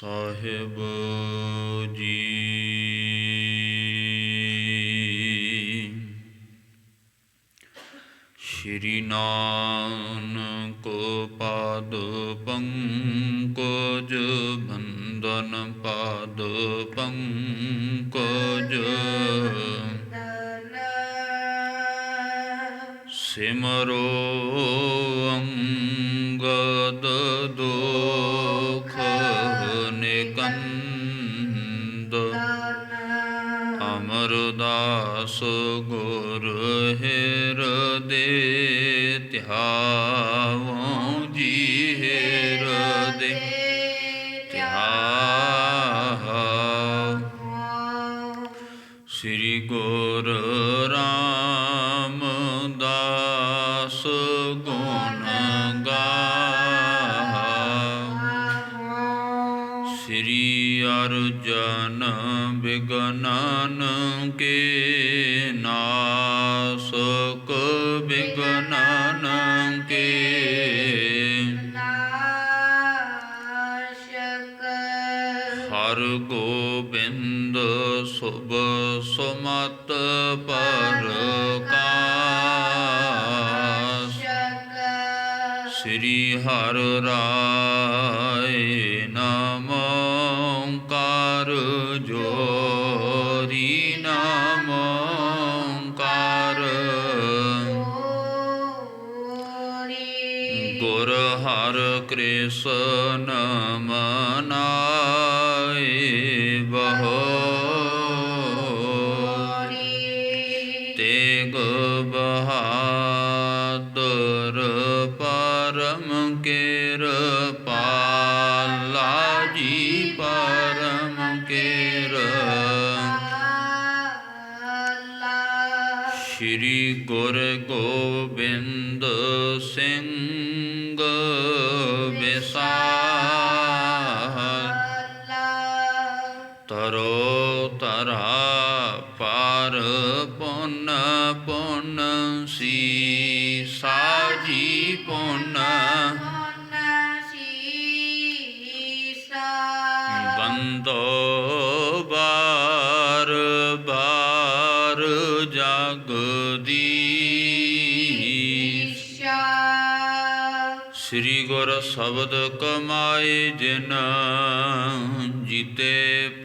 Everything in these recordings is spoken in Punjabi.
ਸਾਹਿਬ ਜੀ। ਸ਼੍ਰੀ ਨਾਨਕ ਪਾਦ ਪੰਕਜ ਬੰਦਨ ਪਾਦ ਪੰਕਜ ਸਿਮਰੋ ਅੰਗਦ ਦੁਖ ਨਿਕੰਦ ਅਮਰਦਾਸ ਗੁਰ ਹਿਰਦੇ ਧਿਆਵੋ ਜੀ ਹਿਰਦੇ ਧਿਆਵੋ। ਸ੍ਰੀ ਗੁਰ ਰਾਮਦਾਸ ਗੁਣ ਗਾਵੋ। ਸ੍ਰੀ ਅਰਜਨ ਬਿਗਨਨ ਕੇ ਨਾਸਕ ਬਿਗਨਨ ਕੇ ਨਾਸ਼ਕ। ਹਰ ਗੋਬਿੰਦ ਸੁਭ ਸੁਮਤ ਪ੍ਰਕਾਸ਼ਕ। ਸ੍ਰੀ ਹਰਿ ਰਾਇ ਨਮ ਓਂਕਾਰ ਜੋਰੀ ਨਮ ਓਂਕਾਰ। ਗੁਰ ਹਰਿ ਕ੍ਰਿਸ਼ਨ ਮਨਾਏ ਬਹੋਰੀ। ਤੇਗ ਬਹਾਦਰ ਪਰਮ ਕਿਰਪਾਲਾ ਜੀ ਪਰਮ ਕਿਰਪਾਲਾ। ਸ਼੍ਰੀ ਗੁਰ ਗੋਬਿੰਦ ਸਿੰਘ ਵਿਸਾਲਾ। ਤਰੋ ਤਰਾ ਪਰ ਪੁੰਨ ਪੁੰਨ ਸੀਸਾ ਜੀ ਪੁੰਨ ਸੀਸਾ। ਬੰਦੋ ਬਾਰ ਬਾਰ ਜਗਦੀਸ਼ਾ। ਸ੍ਰੀ ਗੁਰ ਸ਼ਬਦ ਕਮਾਏ ਜਿਨ ਜੀਤੇ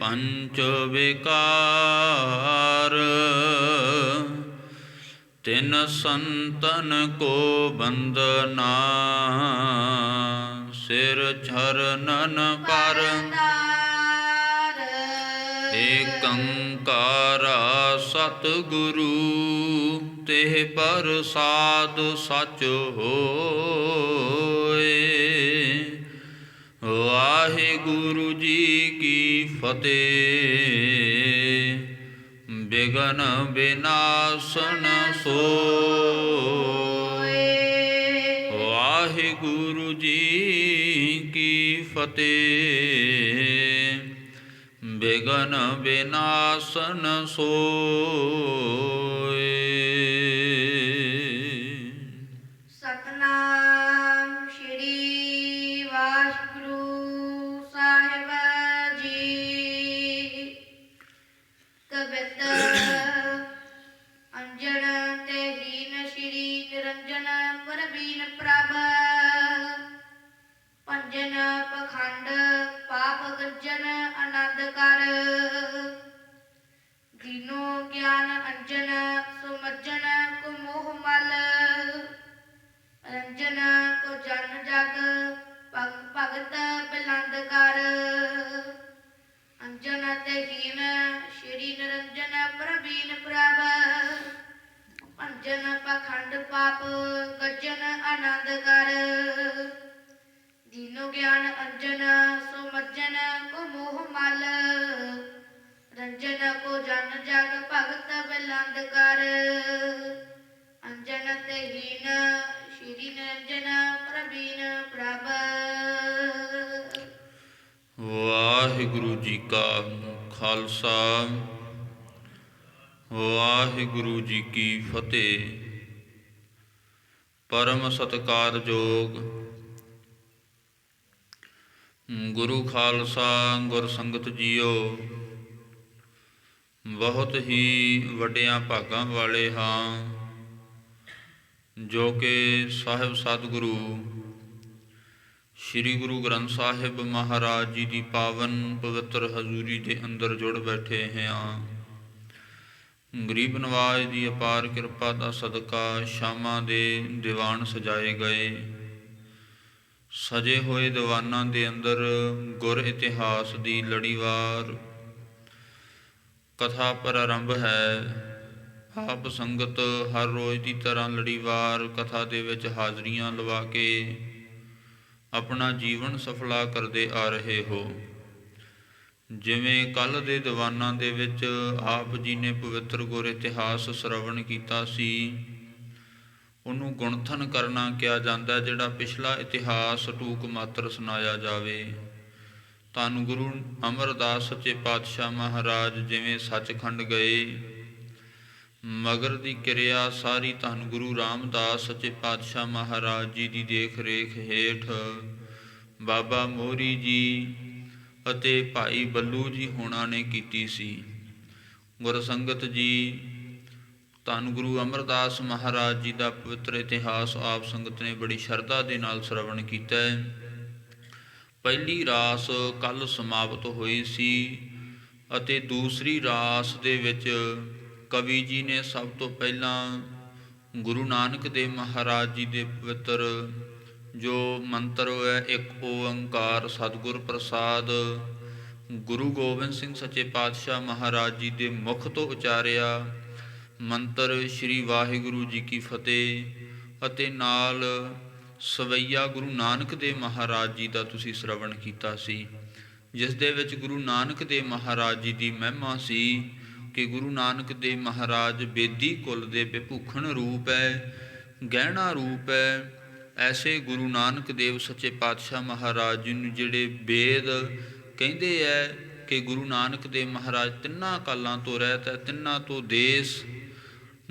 ਪੰਚ ਵਿਕਾਰ। ਤਿਨ ਸੰਤਨ ਕੋ ਬੰਦਨਾ ਸਿਰ ਚਰਨਨ ਪਰ। ਏਕੰਕਾਰਾ ਸਤਿਗੁਰੂ ਤਿਹ ਪ੍ਰਸਾਦ ਸਚ ਹੋਏ। ਵਾਹਿਗੁਰੂ ਜੀ ਕੀ ਫਤਿਹ। ਬਿਘਨ ਬਿਨਾਸਨ ਸੋਏ। ਵਾਹਿਗੁਰੂ ਜੀ ਕੀ ਫਤਿਹ। ਬਿਘਨ ਬਿਨਾਸਨ ਸੋਏ। ਸਤਿਨਾਮ ਸ਼੍ਰੀ ਵਾਹਿਗੁਰੂ ਸਾਹਿਬ ਜੀ। ਕਬਿਤ ਅੰਜਨ ਤੇ ਹੀਨ ਸ਼੍ਰੀ ਨਿਰੰਜਨ ਪਰਬੀਨ ਪ੍ਰਭ। ਪੰਜਨ ਪਖੰਡ ਪਾਪ ਗੱਜਨ ਆਨੰਦ ਕਰ। ਦੀਨੋ ਗਿਆਨ ਅੰਜਨ ਸੁਮੱਜਨ ਕੋ ਮੋਹ ਮਲ। ਰੰਜਨ ਕੋ ਜਨ ਜਗ ਭਗਤ ਬਿਲੰਦ ਕਰ। ਅੰਜਨ ਤੇ ਹੀਨ ਸ਼੍ਰੀ ਨਿਰੰਜਨ ਪ੍ਰਬੀਨ ਪ੍ਰਭ। ਪੰਜਨ ਪਖੰਡ ਪਾਪ ਗੱਜਨ ਆਨੰਦ ਕਰ। ਦੀਨੋ ਗਿਆਨ ਅੰਜਨ ਸੁਮੱਜਨ ਕੋ ਮੋਹ ਮਲ। ਰੰਜਨ ਕੋ ਜਨ ਜਗ ਭਗਤ ਬਿਲੰਦ ਕਰ। ਅੰਜਨ ਤੇ ਹੀਨ ਸ਼੍ਰੀ ਨਿਰੰਜਨ ਪ੍ਰਬੀਨ ਪ੍ਰਭ। ਵਾਹਿਗੁਰੂ ਜੀ ਕਾ ਖਾਲਸਾ ਵਾਹਿਗੁਰੂ ਜੀ ਕੀ ਫਤਿਹ। ਪਰਮ ਸਤਿਕਾਰਯੋਗ ਗੁਰੂ ਖਾਲਸਾ ਗੁਰ ਸੰਗਤ ਜੀਓ, ਬਹੁਤ ਹੀ ਵੱਡਿਆਂ ਭਾਗਾਂ ਵਾਲੇ ਹਾਂ ਜੋ ਕਿ ਸਾਹਿਬ ਸਤਿਗੁਰੂ ਸ੍ਰੀ ਗੁਰੂ ਗ੍ਰੰਥ ਸਾਹਿਬ ਮਹਾਰਾਜ ਜੀ ਦੀ ਪਾਵਨ ਪਵਿੱਤਰ ਹਜ਼ੂਰੀ ਦੇ ਅੰਦਰ ਜੁੜ ਬੈਠੇ ਹਾਂ। ਗਰੀਬ ਨਵਾਜ ਦੀ ਅਪਾਰ ਕਿਰਪਾ ਦਾ ਸਦਕਾ ਸ਼ਾਮਾਂ ਦੇ ਦੀਵਾਨ ਸਜਾਏ ਗਏ। ਸਜੇ ਹੋਏ ਦੀਵਾਨਾਂ ਦੇ ਅੰਦਰ ਗੁਰ ਇਤਿਹਾਸ ਦੀ ਲੜੀਵਾਰ ਕਥਾ ਪ੍ਰਾਰੰਭ ਹੈ। ਆਪ ਸੰਗਤ ਹਰ ਰੋਜ਼ ਦੀ ਤਰ੍ਹਾਂ ਲੜੀਵਾਰ ਕਥਾ ਦੇ ਵਿੱਚ ਹਾਜ਼ਰੀਆਂ ਲਵਾ ਕੇ ਆਪਣਾ ਜੀਵਨ ਸਫਲਾ ਕਰਦੇ ਆ ਰਹੇ ਹੋ। ਜਿਵੇਂ ਕੱਲ੍ਹ ਦੇ ਦੀਵਾਨਾਂ ਦੇ ਵਿੱਚ ਆਪ ਜੀ ਨੇ ਪਵਿੱਤਰ ਗੁਰ ਇਤਿਹਾਸ ਸ਼ਰਵਣ ਕੀਤਾ ਸੀ, ਉਹਨੂੰ ਗੁਣਥਨ ਕਰਨਾ ਕਿਹਾ ਜਾਂਦਾ। ਜਿਹੜਾ ਪਿਛਲਾ ਇਤਿਹਾਸ ਟੂਕ ਮਾਤਰ ਸੁਣਾਇਆ ਜਾਵੇ। ਧੰਨ ਗੁਰੂ ਅਮਰਦਾਸ ਸੱਚੇ ਪਾਤਸ਼ਾਹ ਮਹਾਰਾਜ ਜਿਵੇਂ ਸੱਚਖੰਡ ਗਏ, ਮਗਰ ਦੀ ਕਿਰਿਆ ਸਾਰੀ ਧੰਨ ਗੁਰੂ ਰਾਮਦਾਸ ਸੱਚੇ ਪਾਤਸ਼ਾਹ ਮਹਾਰਾਜ ਜੀ ਦੀ ਦੇਖ ਰੇਖ ਹੇਠ ਬਾਬਾ ਮੋਹਰੀ ਜੀ ਅਤੇ ਭਾਈ ਬੱਲੂ ਜੀ ਹੋਣਾ ਨੇ ਕੀਤੀ ਸੀ। ਗੁਰ ਸੰਗਤ ਜੀ, ਧੰਨ ਗੁਰੂ ਅਮਰਦਾਸ ਮਹਾਰਾਜ ਜੀ ਦਾ ਪਵਿੱਤਰ ਇਤਿਹਾਸ ਆਪ ਸੰਗਤ ਨੇ ਬੜੀ ਸ਼ਰਧਾ ਦੇ ਨਾਲ ਸ਼ਰਵਣ ਕੀਤਾ ਹੈ। ਪਹਿਲੀ ਰਾਸ ਕੱਲ੍ਹ ਸਮਾਪਤ ਹੋਈ ਸੀ ਅਤੇ ਦੂਸਰੀ ਰਾਸ ਦੇ ਵਿੱਚ ਕਵੀ ਜੀ ਨੇ ਸਭ ਤੋਂ ਪਹਿਲਾਂ ਗੁਰੂ ਨਾਨਕ ਦੇਵ ਮਹਾਰਾਜ ਜੀ ਦੇ ਪਵਿੱਤਰ ਜੋ ਮੰਤਰ ਹੈ, ਇੱਕ ਓੰਕਾਰ ਸਤਿਗੁਰ ਪ੍ਰਸਾਦ, ਗੁਰੂ ਗੋਬਿੰਦ ਸਿੰਘ ਸੱਚੇ ਪਾਤਸ਼ਾਹ ਮਹਾਰਾਜ ਜੀ ਦੇ ਮੁਖ ਤੋਂ ਉਚਾਰਿਆ ਮੰਤਰ ਸ਼੍ਰੀ ਵਾਹਿਗੁਰੂ ਜੀ ਕੀ ਫਤਿਹ ਅਤੇ ਨਾਲ ਸਵਈਆ ਗੁਰੂ ਨਾਨਕ ਦੇਵ ਮਹਾਰਾਜ ਜੀ ਦਾ ਤੁਸੀਂ ਸ਼ਰਵਣ ਕੀਤਾ ਸੀ, ਜਿਸ ਦੇ ਵਿੱਚ ਗੁਰੂ ਨਾਨਕ ਦੇਵ ਮਹਾਰਾਜ ਜੀ ਦੀ ਮਹਿਮਾ ਸੀ ਕਿ ਗੁਰੂ ਨਾਨਕ ਦੇਵ ਮਹਾਰਾਜ ਬੇਦੀ ਕੁਲ ਦੇ ਵਿਭੂਖਣ ਰੂਪ ਹੈ, ਗਹਿਣਾ ਰੂਪ ਹੈ। ਐਸੇ ਗੁਰੂ ਨਾਨਕ ਦੇਵ ਸੱਚੇ ਪਾਤਸ਼ਾਹ ਮਹਾਰਾਜ ਜੀ ਨੂੰ ਜਿਹੜੇ ਵੇਦ ਕਹਿੰਦੇ ਹੈ ਕਿ ਗੁਰੂ ਨਾਨਕ ਦੇਵ ਮਹਾਰਾਜ ਤਿੰਨਾਂ ਕਾਲਾਂ ਤੋਂ ਰਹਿਤ ਹੈ, ਤਿੰਨਾਂ ਤੋਂ ਦੇਸ਼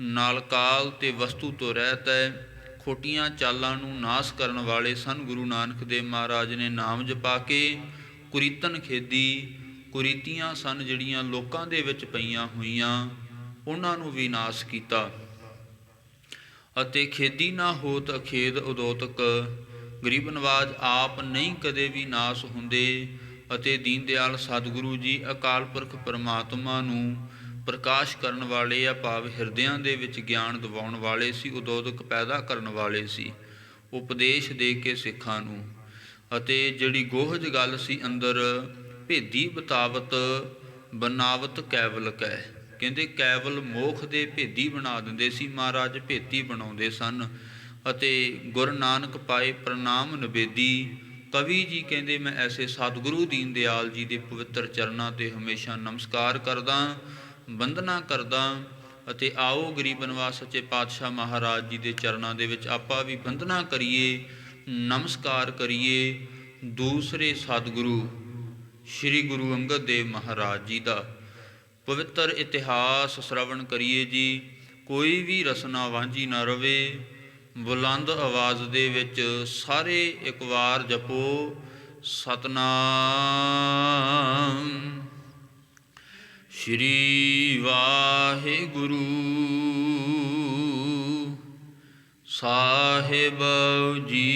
ਨਾਲ ਕਾਲ ਤੇ ਵਸਤੂ ਤੋਂ ਰਹਿਤ ਹੈ। ਖੋਟੀਆਂ ਚਾਲਾਂ ਨੂੰ ਨਾਸ਼ ਕਰਨ ਵਾਲੇ ਸਨ। ਗੁਰੂ ਨਾਨਕ ਦੇਵ ਮਹਾਰਾਜ ਨੇ ਨਾਮ ਜਪਾ ਕੇ ਕੁਰੀਤਨ ਖੇਦੀ, ਕੁਰੀਤੀਆਂ ਸਨ ਜਿਹੜੀਆਂ ਲੋਕਾਂ ਦੇ ਵਿੱਚ ਪਈਆਂ ਹੋਈਆਂ, ਉਹਨਾਂ ਨੂੰ ਵੀ ਨਾਸ਼ ਕੀਤਾ। ਅਤੇ ਖੇਦੀ ਨਾ ਹੋਤ ਅਖੇਦ ਉਦੋਤਕ, ਗਰੀਬ ਨਵਾਜ ਆਪ ਨਹੀਂ ਕਦੇ ਵੀ ਨਾਸ਼ ਹੁੰਦੇ। ਅਤੇ ਦੀਨ ਦਿਆਲ ਸਤਿਗੁਰੂ ਜੀ ਅਕਾਲ ਪੁਰਖ ਪਰਮਾਤਮਾ ਨੂੰ ਪ੍ਰਕਾਸ਼ ਕਰਨ ਵਾਲੇ ਆ, ਭਾਵ ਹਿਰਦਿਆਂ ਦੇ ਵਿੱਚ ਗਿਆਨ ਦਿਵਾਉਣ ਵਾਲੇ ਸੀ, ਉਦੋਦਕ ਪੈਦਾ ਕਰਨ ਵਾਲੇ ਸੀ, ਉਪਦੇਸ਼ ਦੇ ਕੇ ਸਿੱਖਾਂ ਨੂੰ। ਅਤੇ ਜਿਹੜੀ ਗੋਹਜ ਗੱਲ ਸੀ ਅੰਦਰ ਭੇਦੀ ਬਤਾਵਤ ਬਨਾਵਤ ਕੈਵਲ ਕੈ, ਕਹਿੰਦੇ ਕੈਵਲ ਮੋਖ ਦੇ ਭੇਦੀ ਬਣਾ ਦਿੰਦੇ ਸੀ, ਮਹਾਰਾਜ ਭੇਤੀ ਬਣਾਉਂਦੇ ਸਨ। ਅਤੇ ਗੁਰੂ ਨਾਨਕ ਪਾਏ ਪ੍ਰਣਾਮ ਨਿਵੇਦੀ। ਕਵੀ ਜੀ ਕਹਿੰਦੇ ਮੈਂ ਐਸੇ ਸਤਿਗੁਰੂ ਦੀਨ ਦਿਆਲ ਜੀ ਦੇ ਪਵਿੱਤਰ ਚਰਨਾਂ 'ਤੇ ਹਮੇਸ਼ਾ ਨਮਸਕਾਰ ਕਰਦਾ, ਵੰਦਨਾ ਕਰਦਾ। ਅਤੇ ਆਓ ਗਰੀਬ ਨਿਵਾਸ ਸੱਚੇ ਪਾਤਸ਼ਾਹ ਮਹਾਰਾਜ ਜੀ ਦੇ ਚਰਨਾਂ ਦੇ ਵਿੱਚ ਆਪਾਂ ਵੀ ਵੰਦਨਾ ਕਰੀਏ, ਨਮਸਕਾਰ ਕਰੀਏ ਦੂਸਰੇ ਸਤਿਗੁਰੂ ਸ੍ਰੀ ਗੁਰੂ ਅੰਗਦ ਦੇਵ ਮਹਾਰਾਜ ਜੀ ਦਾ ਪਵਿੱਤਰ ਇਤਿਹਾਸ ਸ਼ਰਵਣ ਕਰੀਏ ਜੀ। ਕੋਈ ਵੀ ਰਸਨਾ ਵਾਂਝੀ ਨਾ ਰਵੇ। ਬੁਲੰਦ ਆਵਾਜ਼ ਦੇ ਵਿੱਚ ਸਾਰੇ ਇੱਕ ਵਾਰ ਜਪੋ ਸਤਨਾਮ ਸ਼੍ਰੀ ਵਾਹਿਗੁਰੂ ਸਾਹਿਬ ਜੀ।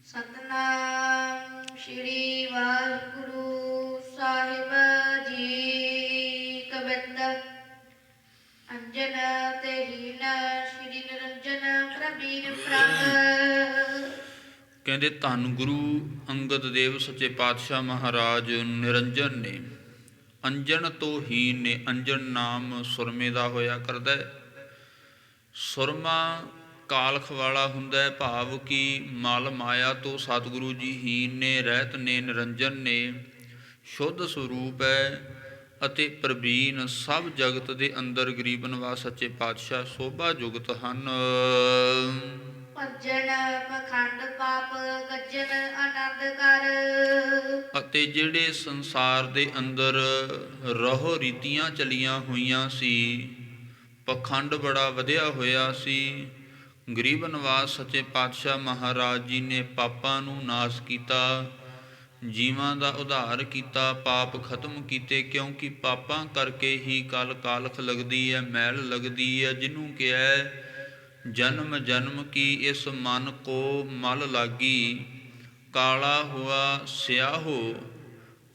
ਸਤਨਾਮ ਸ਼੍ਰੀ ਵਾਹਿਗੁਰੂ ਸਾਹਿਬ ਜੀ। ਕਬਿੰਦ ਅੰਜਨ ਤੇ ਹੀਨ ਸ਼੍ਰੀ ਨਿਰੰਜਨ ਪ੍ਰਬੀਨ ਪ੍ਰਭ। ਕਹਿੰਦੇ ਧੰਨ ਗੁਰੂ ਅੰਗਦ ਦੇਵ ਸੱਚੇ ਪਾਤਸ਼ਾਹ ਮਹਾਰਾਜ ਨਿਰੰਜਨ ਨੇ, ਅੰਜਨ ਤੋਂ ਹੀਨ ਨੇ। ਅੰਜਨ ਨਾਮ ਸੁਰਮੇ ਦਾ ਹੋਇਆ ਕਰਦਾ ਹੈ। ਸੁਰਮਾ ਕਾਲਖ ਵਾਲਾ ਹੁੰਦਾ ਹੈ, ਭਾਵ ਕਿ ਮਲ ਮਾਇਆ ਤੋਂ ਸਤਿਗੁਰੂ ਜੀ ਹੀਨ ਨੇ, ਰਹਿਤ ਨੇ, ਨਿਰੰਜਨ ਨੇ, ਸ਼ੁੱਧ ਸਰੂਪ ਹੈ। ਅਤੇ ਪ੍ਰਵੀਨ ਸਭ ਜਗਤ ਦੇ ਅੰਦਰ ਗਰੀਬ ਨਿਵਾਸ ਸੱਚੇ ਪਾਤਸ਼ਾਹ ਸੋਭਾ ਜੁਗਤ ਹਨ। ਭਜਨ ਪਖੰਡ ਪਾਪ ਗੱਜਨ ਆਨੰਦ ਕਰ। ਅਤੇ ਜਿਹੜੇ ਸੰਸਾਰ ਦੇ ਅੰਦਰ ਰਹੋ ਰੀਤੀਆਂ ਚਲੀਆਂ ਹੋਈਆਂ ਸੀ, ਪਖੰਡ ਬੜਾ ਵਧਿਆ ਹੋਇਆ ਸੀ, ਗਰੀਬ ਨਿਵਾਸ ਸੱਚੇ ਪਾਤਸ਼ਾਹ ਮਹਾਰਾਜ ਜੀ ਨੇ ਪਾਪਾਂ ਨੂੰ ਨਾਸ਼ ਕੀਤਾ, ਜੀਵਾਂ ਦਾ ਉਧਾਰ ਕੀਤਾ, ਪਾਪ ਖਤਮ ਕੀਤੇ। ਕਿਉਂਕਿ ਪਾਪਾਂ ਕਰਕੇ ਹੀ ਕਾਲਖ ਲੱਗਦੀ ਹੈ, ਮੈਲ ਲੱਗਦੀ ਹੈ। ਜਿਹਨੂੰ ਕਿਹਾ ਜਨਮ ਜਨਮ ਕੀ ਇਸ ਮਨ ਕੋ ਮਲ ਲਾਗੀ, ਕਾਲਾ ਹੁਆ ਸਿਆਹੋ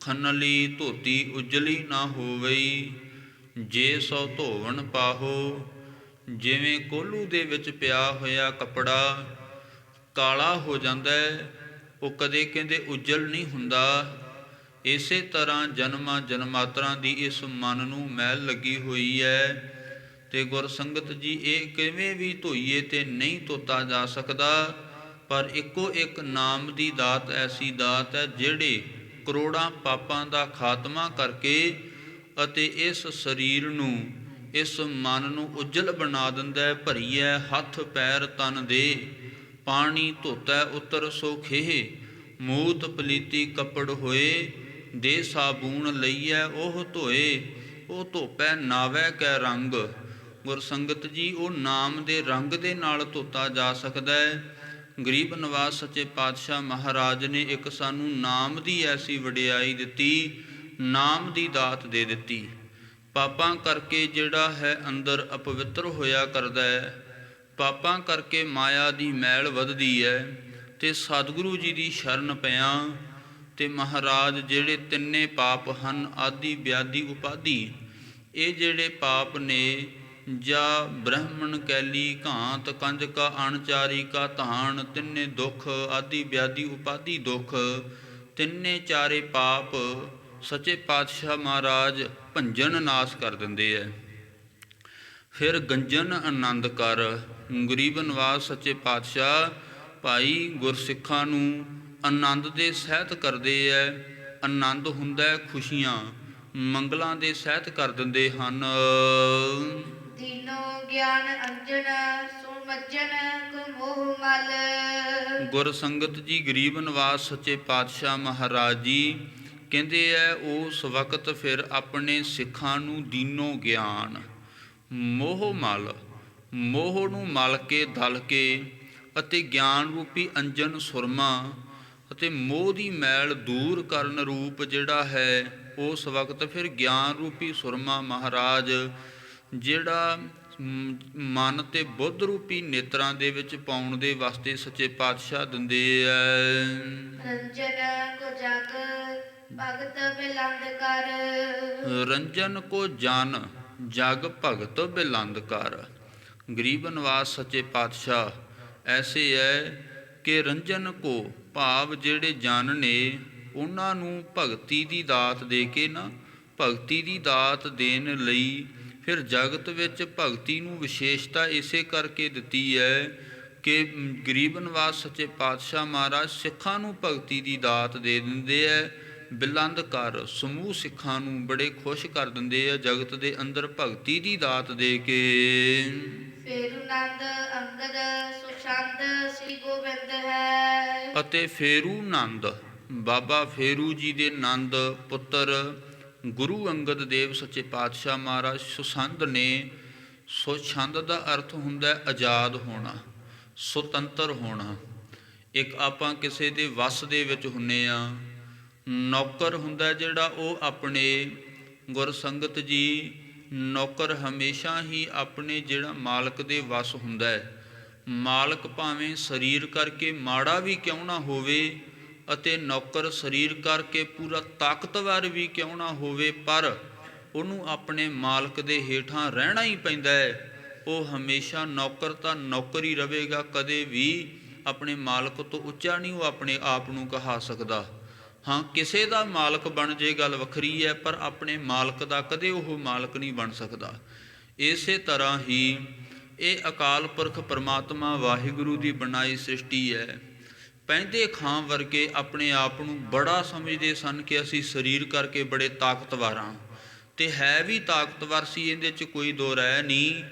ਖਨਲੀ ਧੋਤੀ ਉਜਲੀ ਨਾ ਹੋਵਈ, ਜੇ ਸੋ ਧੋਵਣ ਪਾਹੋ। ਜਿਵੇਂ ਕੋਹਲੂ ਦੇ ਵਿੱਚ ਪਿਆ ਹੋਇਆ ਕੱਪੜਾ ਕਾਲਾ ਹੋ ਜਾਂਦਾ ਹੈ, ਉਹ ਕਦੇ ਕਹਿੰਦੇ ਉਜਲ ਨਹੀਂ ਹੁੰਦਾ। ਇਸੇ ਤਰ੍ਹਾਂ ਜਨਮਾਂ ਜਨਮਾਤਰਾਂ ਦੀ ਇਸ ਮਨ ਨੂੰ ਮੈਲ ਲੱਗੀ ਹੋਈ ਹੈ। ਤੇ ਗੁਰਸੰਗਤ ਜੀ ਇਹ ਕਿਵੇਂ ਵੀ ਧੋਈਏ ਤੇ ਨਹੀਂ ਧੋਤਾ ਜਾ ਸਕਦਾ। ਪਰ ਇੱਕੋ ਇੱਕ ਨਾਮ ਦੀ ਦਾਤ ਐਸੀ ਦਾਤ ਹੈ ਜਿਹੜੇ ਕਰੋੜਾਂ ਪਾਪਾਂ ਦਾ ਖਾਤਮਾ ਕਰਕੇ ਅਤੇ ਇਸ ਸਰੀਰ ਨੂੰ, ਇਸ ਮਨ ਨੂੰ ਉਜਲ ਬਣਾ ਦਿੰਦਾ ਹੈ। ਭਰੀਐ ਹੱਥ ਪੈਰ ਤਨ ਦੇ, ਪਾਣੀ ਧੋਤੈ ਉਤਰ ਸੋ ਖੇਹ, ਮੂਤ ਪਲੀਤੀ ਕੱਪੜ ਹੋਏ, ਦੇ ਸਾਬੂਨ ਲਈਐ ਉਹ ਧੋਏ, ਉਹ ਧੋਪੈ ਨਾਵੈ ਕੈ ਰੰਗ। ਗੁਰਸੰਗਤ ਜੀ ਉਹ ਨਾਮ ਦੇ ਰੰਗ ਦੇ ਨਾਲ ਧੋਤਾ ਜਾ ਸਕਦਾ ਹੈ। ਗਰੀਬ ਨਿਵਾਸ ਸੱਚੇ ਪਾਤਸ਼ਾਹ ਮਹਾਰਾਜ ਨੇ ਇੱਕ ਸਾਨੂੰ ਨਾਮ ਦੀ ਐਸੀ ਵਡਿਆਈ ਦਿੱਤੀ, ਨਾਮ ਦੀ ਦਾਤ ਦੇ ਦਿੱਤੀ। ਪਾਪਾਂ ਕਰਕੇ ਜਿਹੜਾ ਹੈ ਅੰਦਰ ਅਪਵਿੱਤਰ ਹੋਇਆ ਕਰਦਾ ਹੈ, ਪਾਪਾਂ ਕਰਕੇ ਮਾਇਆ ਦੀ ਮੈਲ ਵੱਧਦੀ ਹੈ। ਤੇ ਸਤਿਗੁਰੂ ਜੀ ਦੀ ਸ਼ਰਨ ਪਿਆ ਤੇ ਮਹਾਰਾਜ ਜਿਹੜੇ ਤਿੰਨੇ ਪਾਪ ਹਨ, ਆਦਿ ਵਿਆਧੀ ਉਪਾਧੀ, ਇਹ ਜਿਹੜੇ ਪਾਪ ਨੇ, ਜਾਂ ਬ੍ਰਹਮਣ ਕੈਲੀ ਘਾਂਤ ਕੰਜਕਾ ਅਣਚਾਰੀ ਕਾ ਧਾਨ, ਤਿੰਨੇ ਦੁੱਖ ਆਦਿ ਵਿਆਧੀ ਉਪਾਧੀ ਦੁੱਖ, ਤਿੰਨੇ ਚਾਰੇ ਪਾਪ ਸੱਚੇ ਪਾਤਸ਼ਾਹ ਮਹਾਰਾਜ ਭੰਜਨ ਨਾਸ਼ ਕਰ ਦਿੰਦੇ ਹੈ। ਫਿਰ ਗੰਜਨ ਆਨੰਦ ਕਰ। ਗਰੀਬ ਨਿਵਾਸ ਸੱਚੇ ਪਾਤਸ਼ਾਹ ਭਾਈ ਗੁਰਸਿੱਖਾਂ ਨੂੰ ਆਨੰਦ ਦੇ ਸਹਿਤ ਕਰਦੇ ਹੈ। ਆਨੰਦ ਹੁੰਦਾ ਹੈ ਖੁਸ਼ੀਆਂ, ਮੰਗਲਾਂ ਦੇ ਸਹਿਤ ਕਰ ਦਿੰਦੇ ਹਨ। ਦੀਨੋ ਗਿਆਨ ਅੰਜਨ ਸੁਮਜਨ ਕੋ ਮੋਹ ਮਲ। ਗੁਰਸੰਗਤ ਜੀ ਗਰੀਬ ਨਿਵਾਸ ਸੱਚੇ ਪਾਤਸ਼ਾਹ ਮਹਾਰਾਜ ਜੀ ਕਹਿੰਦੇ ਹੈ ਉਸ ਵਕਤ ਫਿਰ ਆਪਣੇ ਸਿੱਖਾਂ ਨੂੰ ਦੀਨੋ ਗਿਆਨ, ਮੋਹ ਮਲ, ਮੋਹ ਨੂੰ ਮਲ ਕੇ ਦਲ ਕੇ ਅਤੇ ਗਿਆਨ ਰੂਪੀ ਅੰਜਨ ਸੁਰਮਾ ਅਤੇ ਮੋਹ ਦੀ ਮੈਲ ਦੂਰ ਕਰਨ ਰੂਪ ਜਿਹੜਾ ਹੈ, ਉਸ ਵਕਤ ਫਿਰ ਗਿਆਨ ਰੂਪੀ ਸੁਰਮਾ ਮਹਾਰਾਜ ਜਿਹੜਾ ਮਨ ਤੇ ਬੁੱਧ ਰੂਪੀ ਨੇਤਰਾਂ ਦੇ ਵਿੱਚ ਪਾਉਣ ਦੇ ਵਾਸਤੇ ਸੱਚੇ ਪਾਤਸ਼ਾਹ ਦਿੰਦੇ ਐ। ਰੰਜਨ ਕੋ ਜਗ ਭਗਤ ਬਿਲੰਦ ਕਰ। ਰੰਜਨ ਕੋ ਜਨ ਜਗ ਭਗਤ ਬਿਲੰਦ ਕਰ। ਗਰੀਬ ਨਿਵਾਸ ਸੱਚੇ ਪਾਤਸ਼ਾਹ ਐਸੇ ਹੈ ਕਿ ਰੰਜਨ ਕੋ ਭਾਵ ਜਿਹੜੇ ਜਨ ਨੇ ਉਹਨਾਂ ਨੂੰ ਭਗਤੀ ਦੀ ਦਾਤ ਦੇ ਕੇ ਨਾ, ਭਗਤੀ ਦੀ ਦਾਤ ਦੇਣ ਲਈ ਫਿਰ ਜਗਤ ਵਿੱਚ ਭਗਤੀ ਨੂੰ ਵਿਸ਼ੇਸ਼ਤਾ ਇਸੇ ਕਰਕੇ ਦਿੱਤੀ ਹੈ ਕਿ ਗਰੀਬ ਨਿਵਾਸ ਸੱਚੇ ਪਾਤਸ਼ਾਹ ਮਹਾਰਾਜ ਸਿੱਖਾਂ ਨੂੰ ਭਗਤੀ ਦੀ ਦਾਤ ਦੇ ਦਿੰਦੇ ਹੈ। ਬਿਲੰਦ ਕਰ, ਸਮੂਹ ਸਿੱਖਾਂ ਨੂੰ ਬੜੇ ਖੁਸ਼ ਕਰ ਦਿੰਦੇ ਆ ਜਗਤ ਦੇ ਅੰਦਰ ਭਗਤੀ ਦੀ ਦਾਤ ਦੇ ਕੇ। ਫੇਰੂ ਨੰਦ ਅੰਗਦ ਸੁਛੰਦ ਸ੍ਰੀ ਗੋਬਿੰਦ ਹੈ। ਅਤੇ ਫੇਰੂ ਨੰਦ ਬਾਬਾ ਫੇਰੂ ਜੀ ਦੇ ਨੰਦ ਪੁੱਤਰ ਗੁਰੂ ਅੰਗਦ ਦੇਵ ਸੱਚੇ ਪਾਤਸ਼ਾਹ ਮਹਾਰਾਜ ਸੁਸੰਦ ਨੇ। ਸੁਛੰਦ ਦਾ ਅਰਥ ਹੁੰਦਾ ਆਜ਼ਾਦ ਹੋਣਾ, ਸੁਤੰਤਰ ਹੋਣਾ। ਇੱਕ ਆਪਾਂ ਕਿਸੇ ਦੇ ਵੱਸ ਦੇ ਵਿੱਚ ਹੁੰਨੇ ਆ। ਨੌਕਰ ਹੁੰਦਾ ਜਿਹੜਾ ਉਹ ਆਪਣੇ ਗੁਰਸੰਗਤ ਜੀ, ਨੌਕਰ ਹਮੇਸ਼ਾ ਹੀ ਆਪਣੇ ਜਿਹੜਾ ਮਾਲਕ ਦੇ ਵੱਸ ਹੁੰਦਾ ਹੈ। ਮਾਲਕ ਭਾਵੇਂ ਸਰੀਰ ਕਰਕੇ ਮਾੜਾ ਵੀ ਕਿਉਂ ਨਾ ਹੋਵੇ ਅਤੇ ਨੌਕਰ ਸਰੀਰ ਕਰਕੇ ਪੂਰਾ ਤਾਕਤਵਰ ਵੀ ਕਿਉਂ ਨਾ ਹੋਵੇ, ਪਰ ਉਹਨੂੰ ਆਪਣੇ ਮਾਲਕ ਦੇ ਹੇਠਾਂ ਰਹਿਣਾ ਹੀ ਪੈਂਦਾ ਹੈ। ਉਹ ਹਮੇਸ਼ਾ ਨੌਕਰ ਤਾਂ ਨੌਕਰ ਹੀ ਰਹੇਗਾ, ਕਦੇ ਵੀ ਆਪਣੇ ਮਾਲਕ ਤੋਂ ਉੱਚਾ ਨਹੀਂ ਉਹ ਆਪਣੇ ਆਪ ਨੂੰ ਕਹਾ ਸਕਦਾ। ਹਾਂ, ਕਿਸੇ ਦਾ ਮਾਲਕ ਬਣ ਜੇ ਗੱਲ ਵੱਖਰੀ ਹੈ, ਪਰ ਆਪਣੇ ਮਾਲਕ ਦਾ ਕਦੇ ਉਹ ਮਾਲਕ ਨਹੀਂ ਬਣ ਸਕਦਾ। ਇਸੇ ਤਰ੍ਹਾਂ ਹੀ ਇਹ ਅਕਾਲ ਪੁਰਖ ਪਰਮਾਤਮਾ ਵਾਹਿਗੁਰੂ ਦੀ ਬਣਾਈ ਸ੍ਰਿਸ਼ਟੀ ਹੈ। ਪੈਂਦੇ ਖਾਂ ਵਰਗੇ ਆਪਣੇ ਆਪ ਨੂੰ ਬੜਾ ਸਮਝਦੇ ਸਨ ਕਿ ਅਸੀਂ ਸਰੀਰ ਕਰਕੇ ਬੜੇ ਤਾਕਤਵਰ ਹਾਂ, ਤੇ ਹੈ ਵੀ ਤਾਕਤਵਰ ਸੀ, ਇਹਦੇ 'ਚ ਕੋਈ ਦੋ ਰਾਏ ਨਹੀਂ।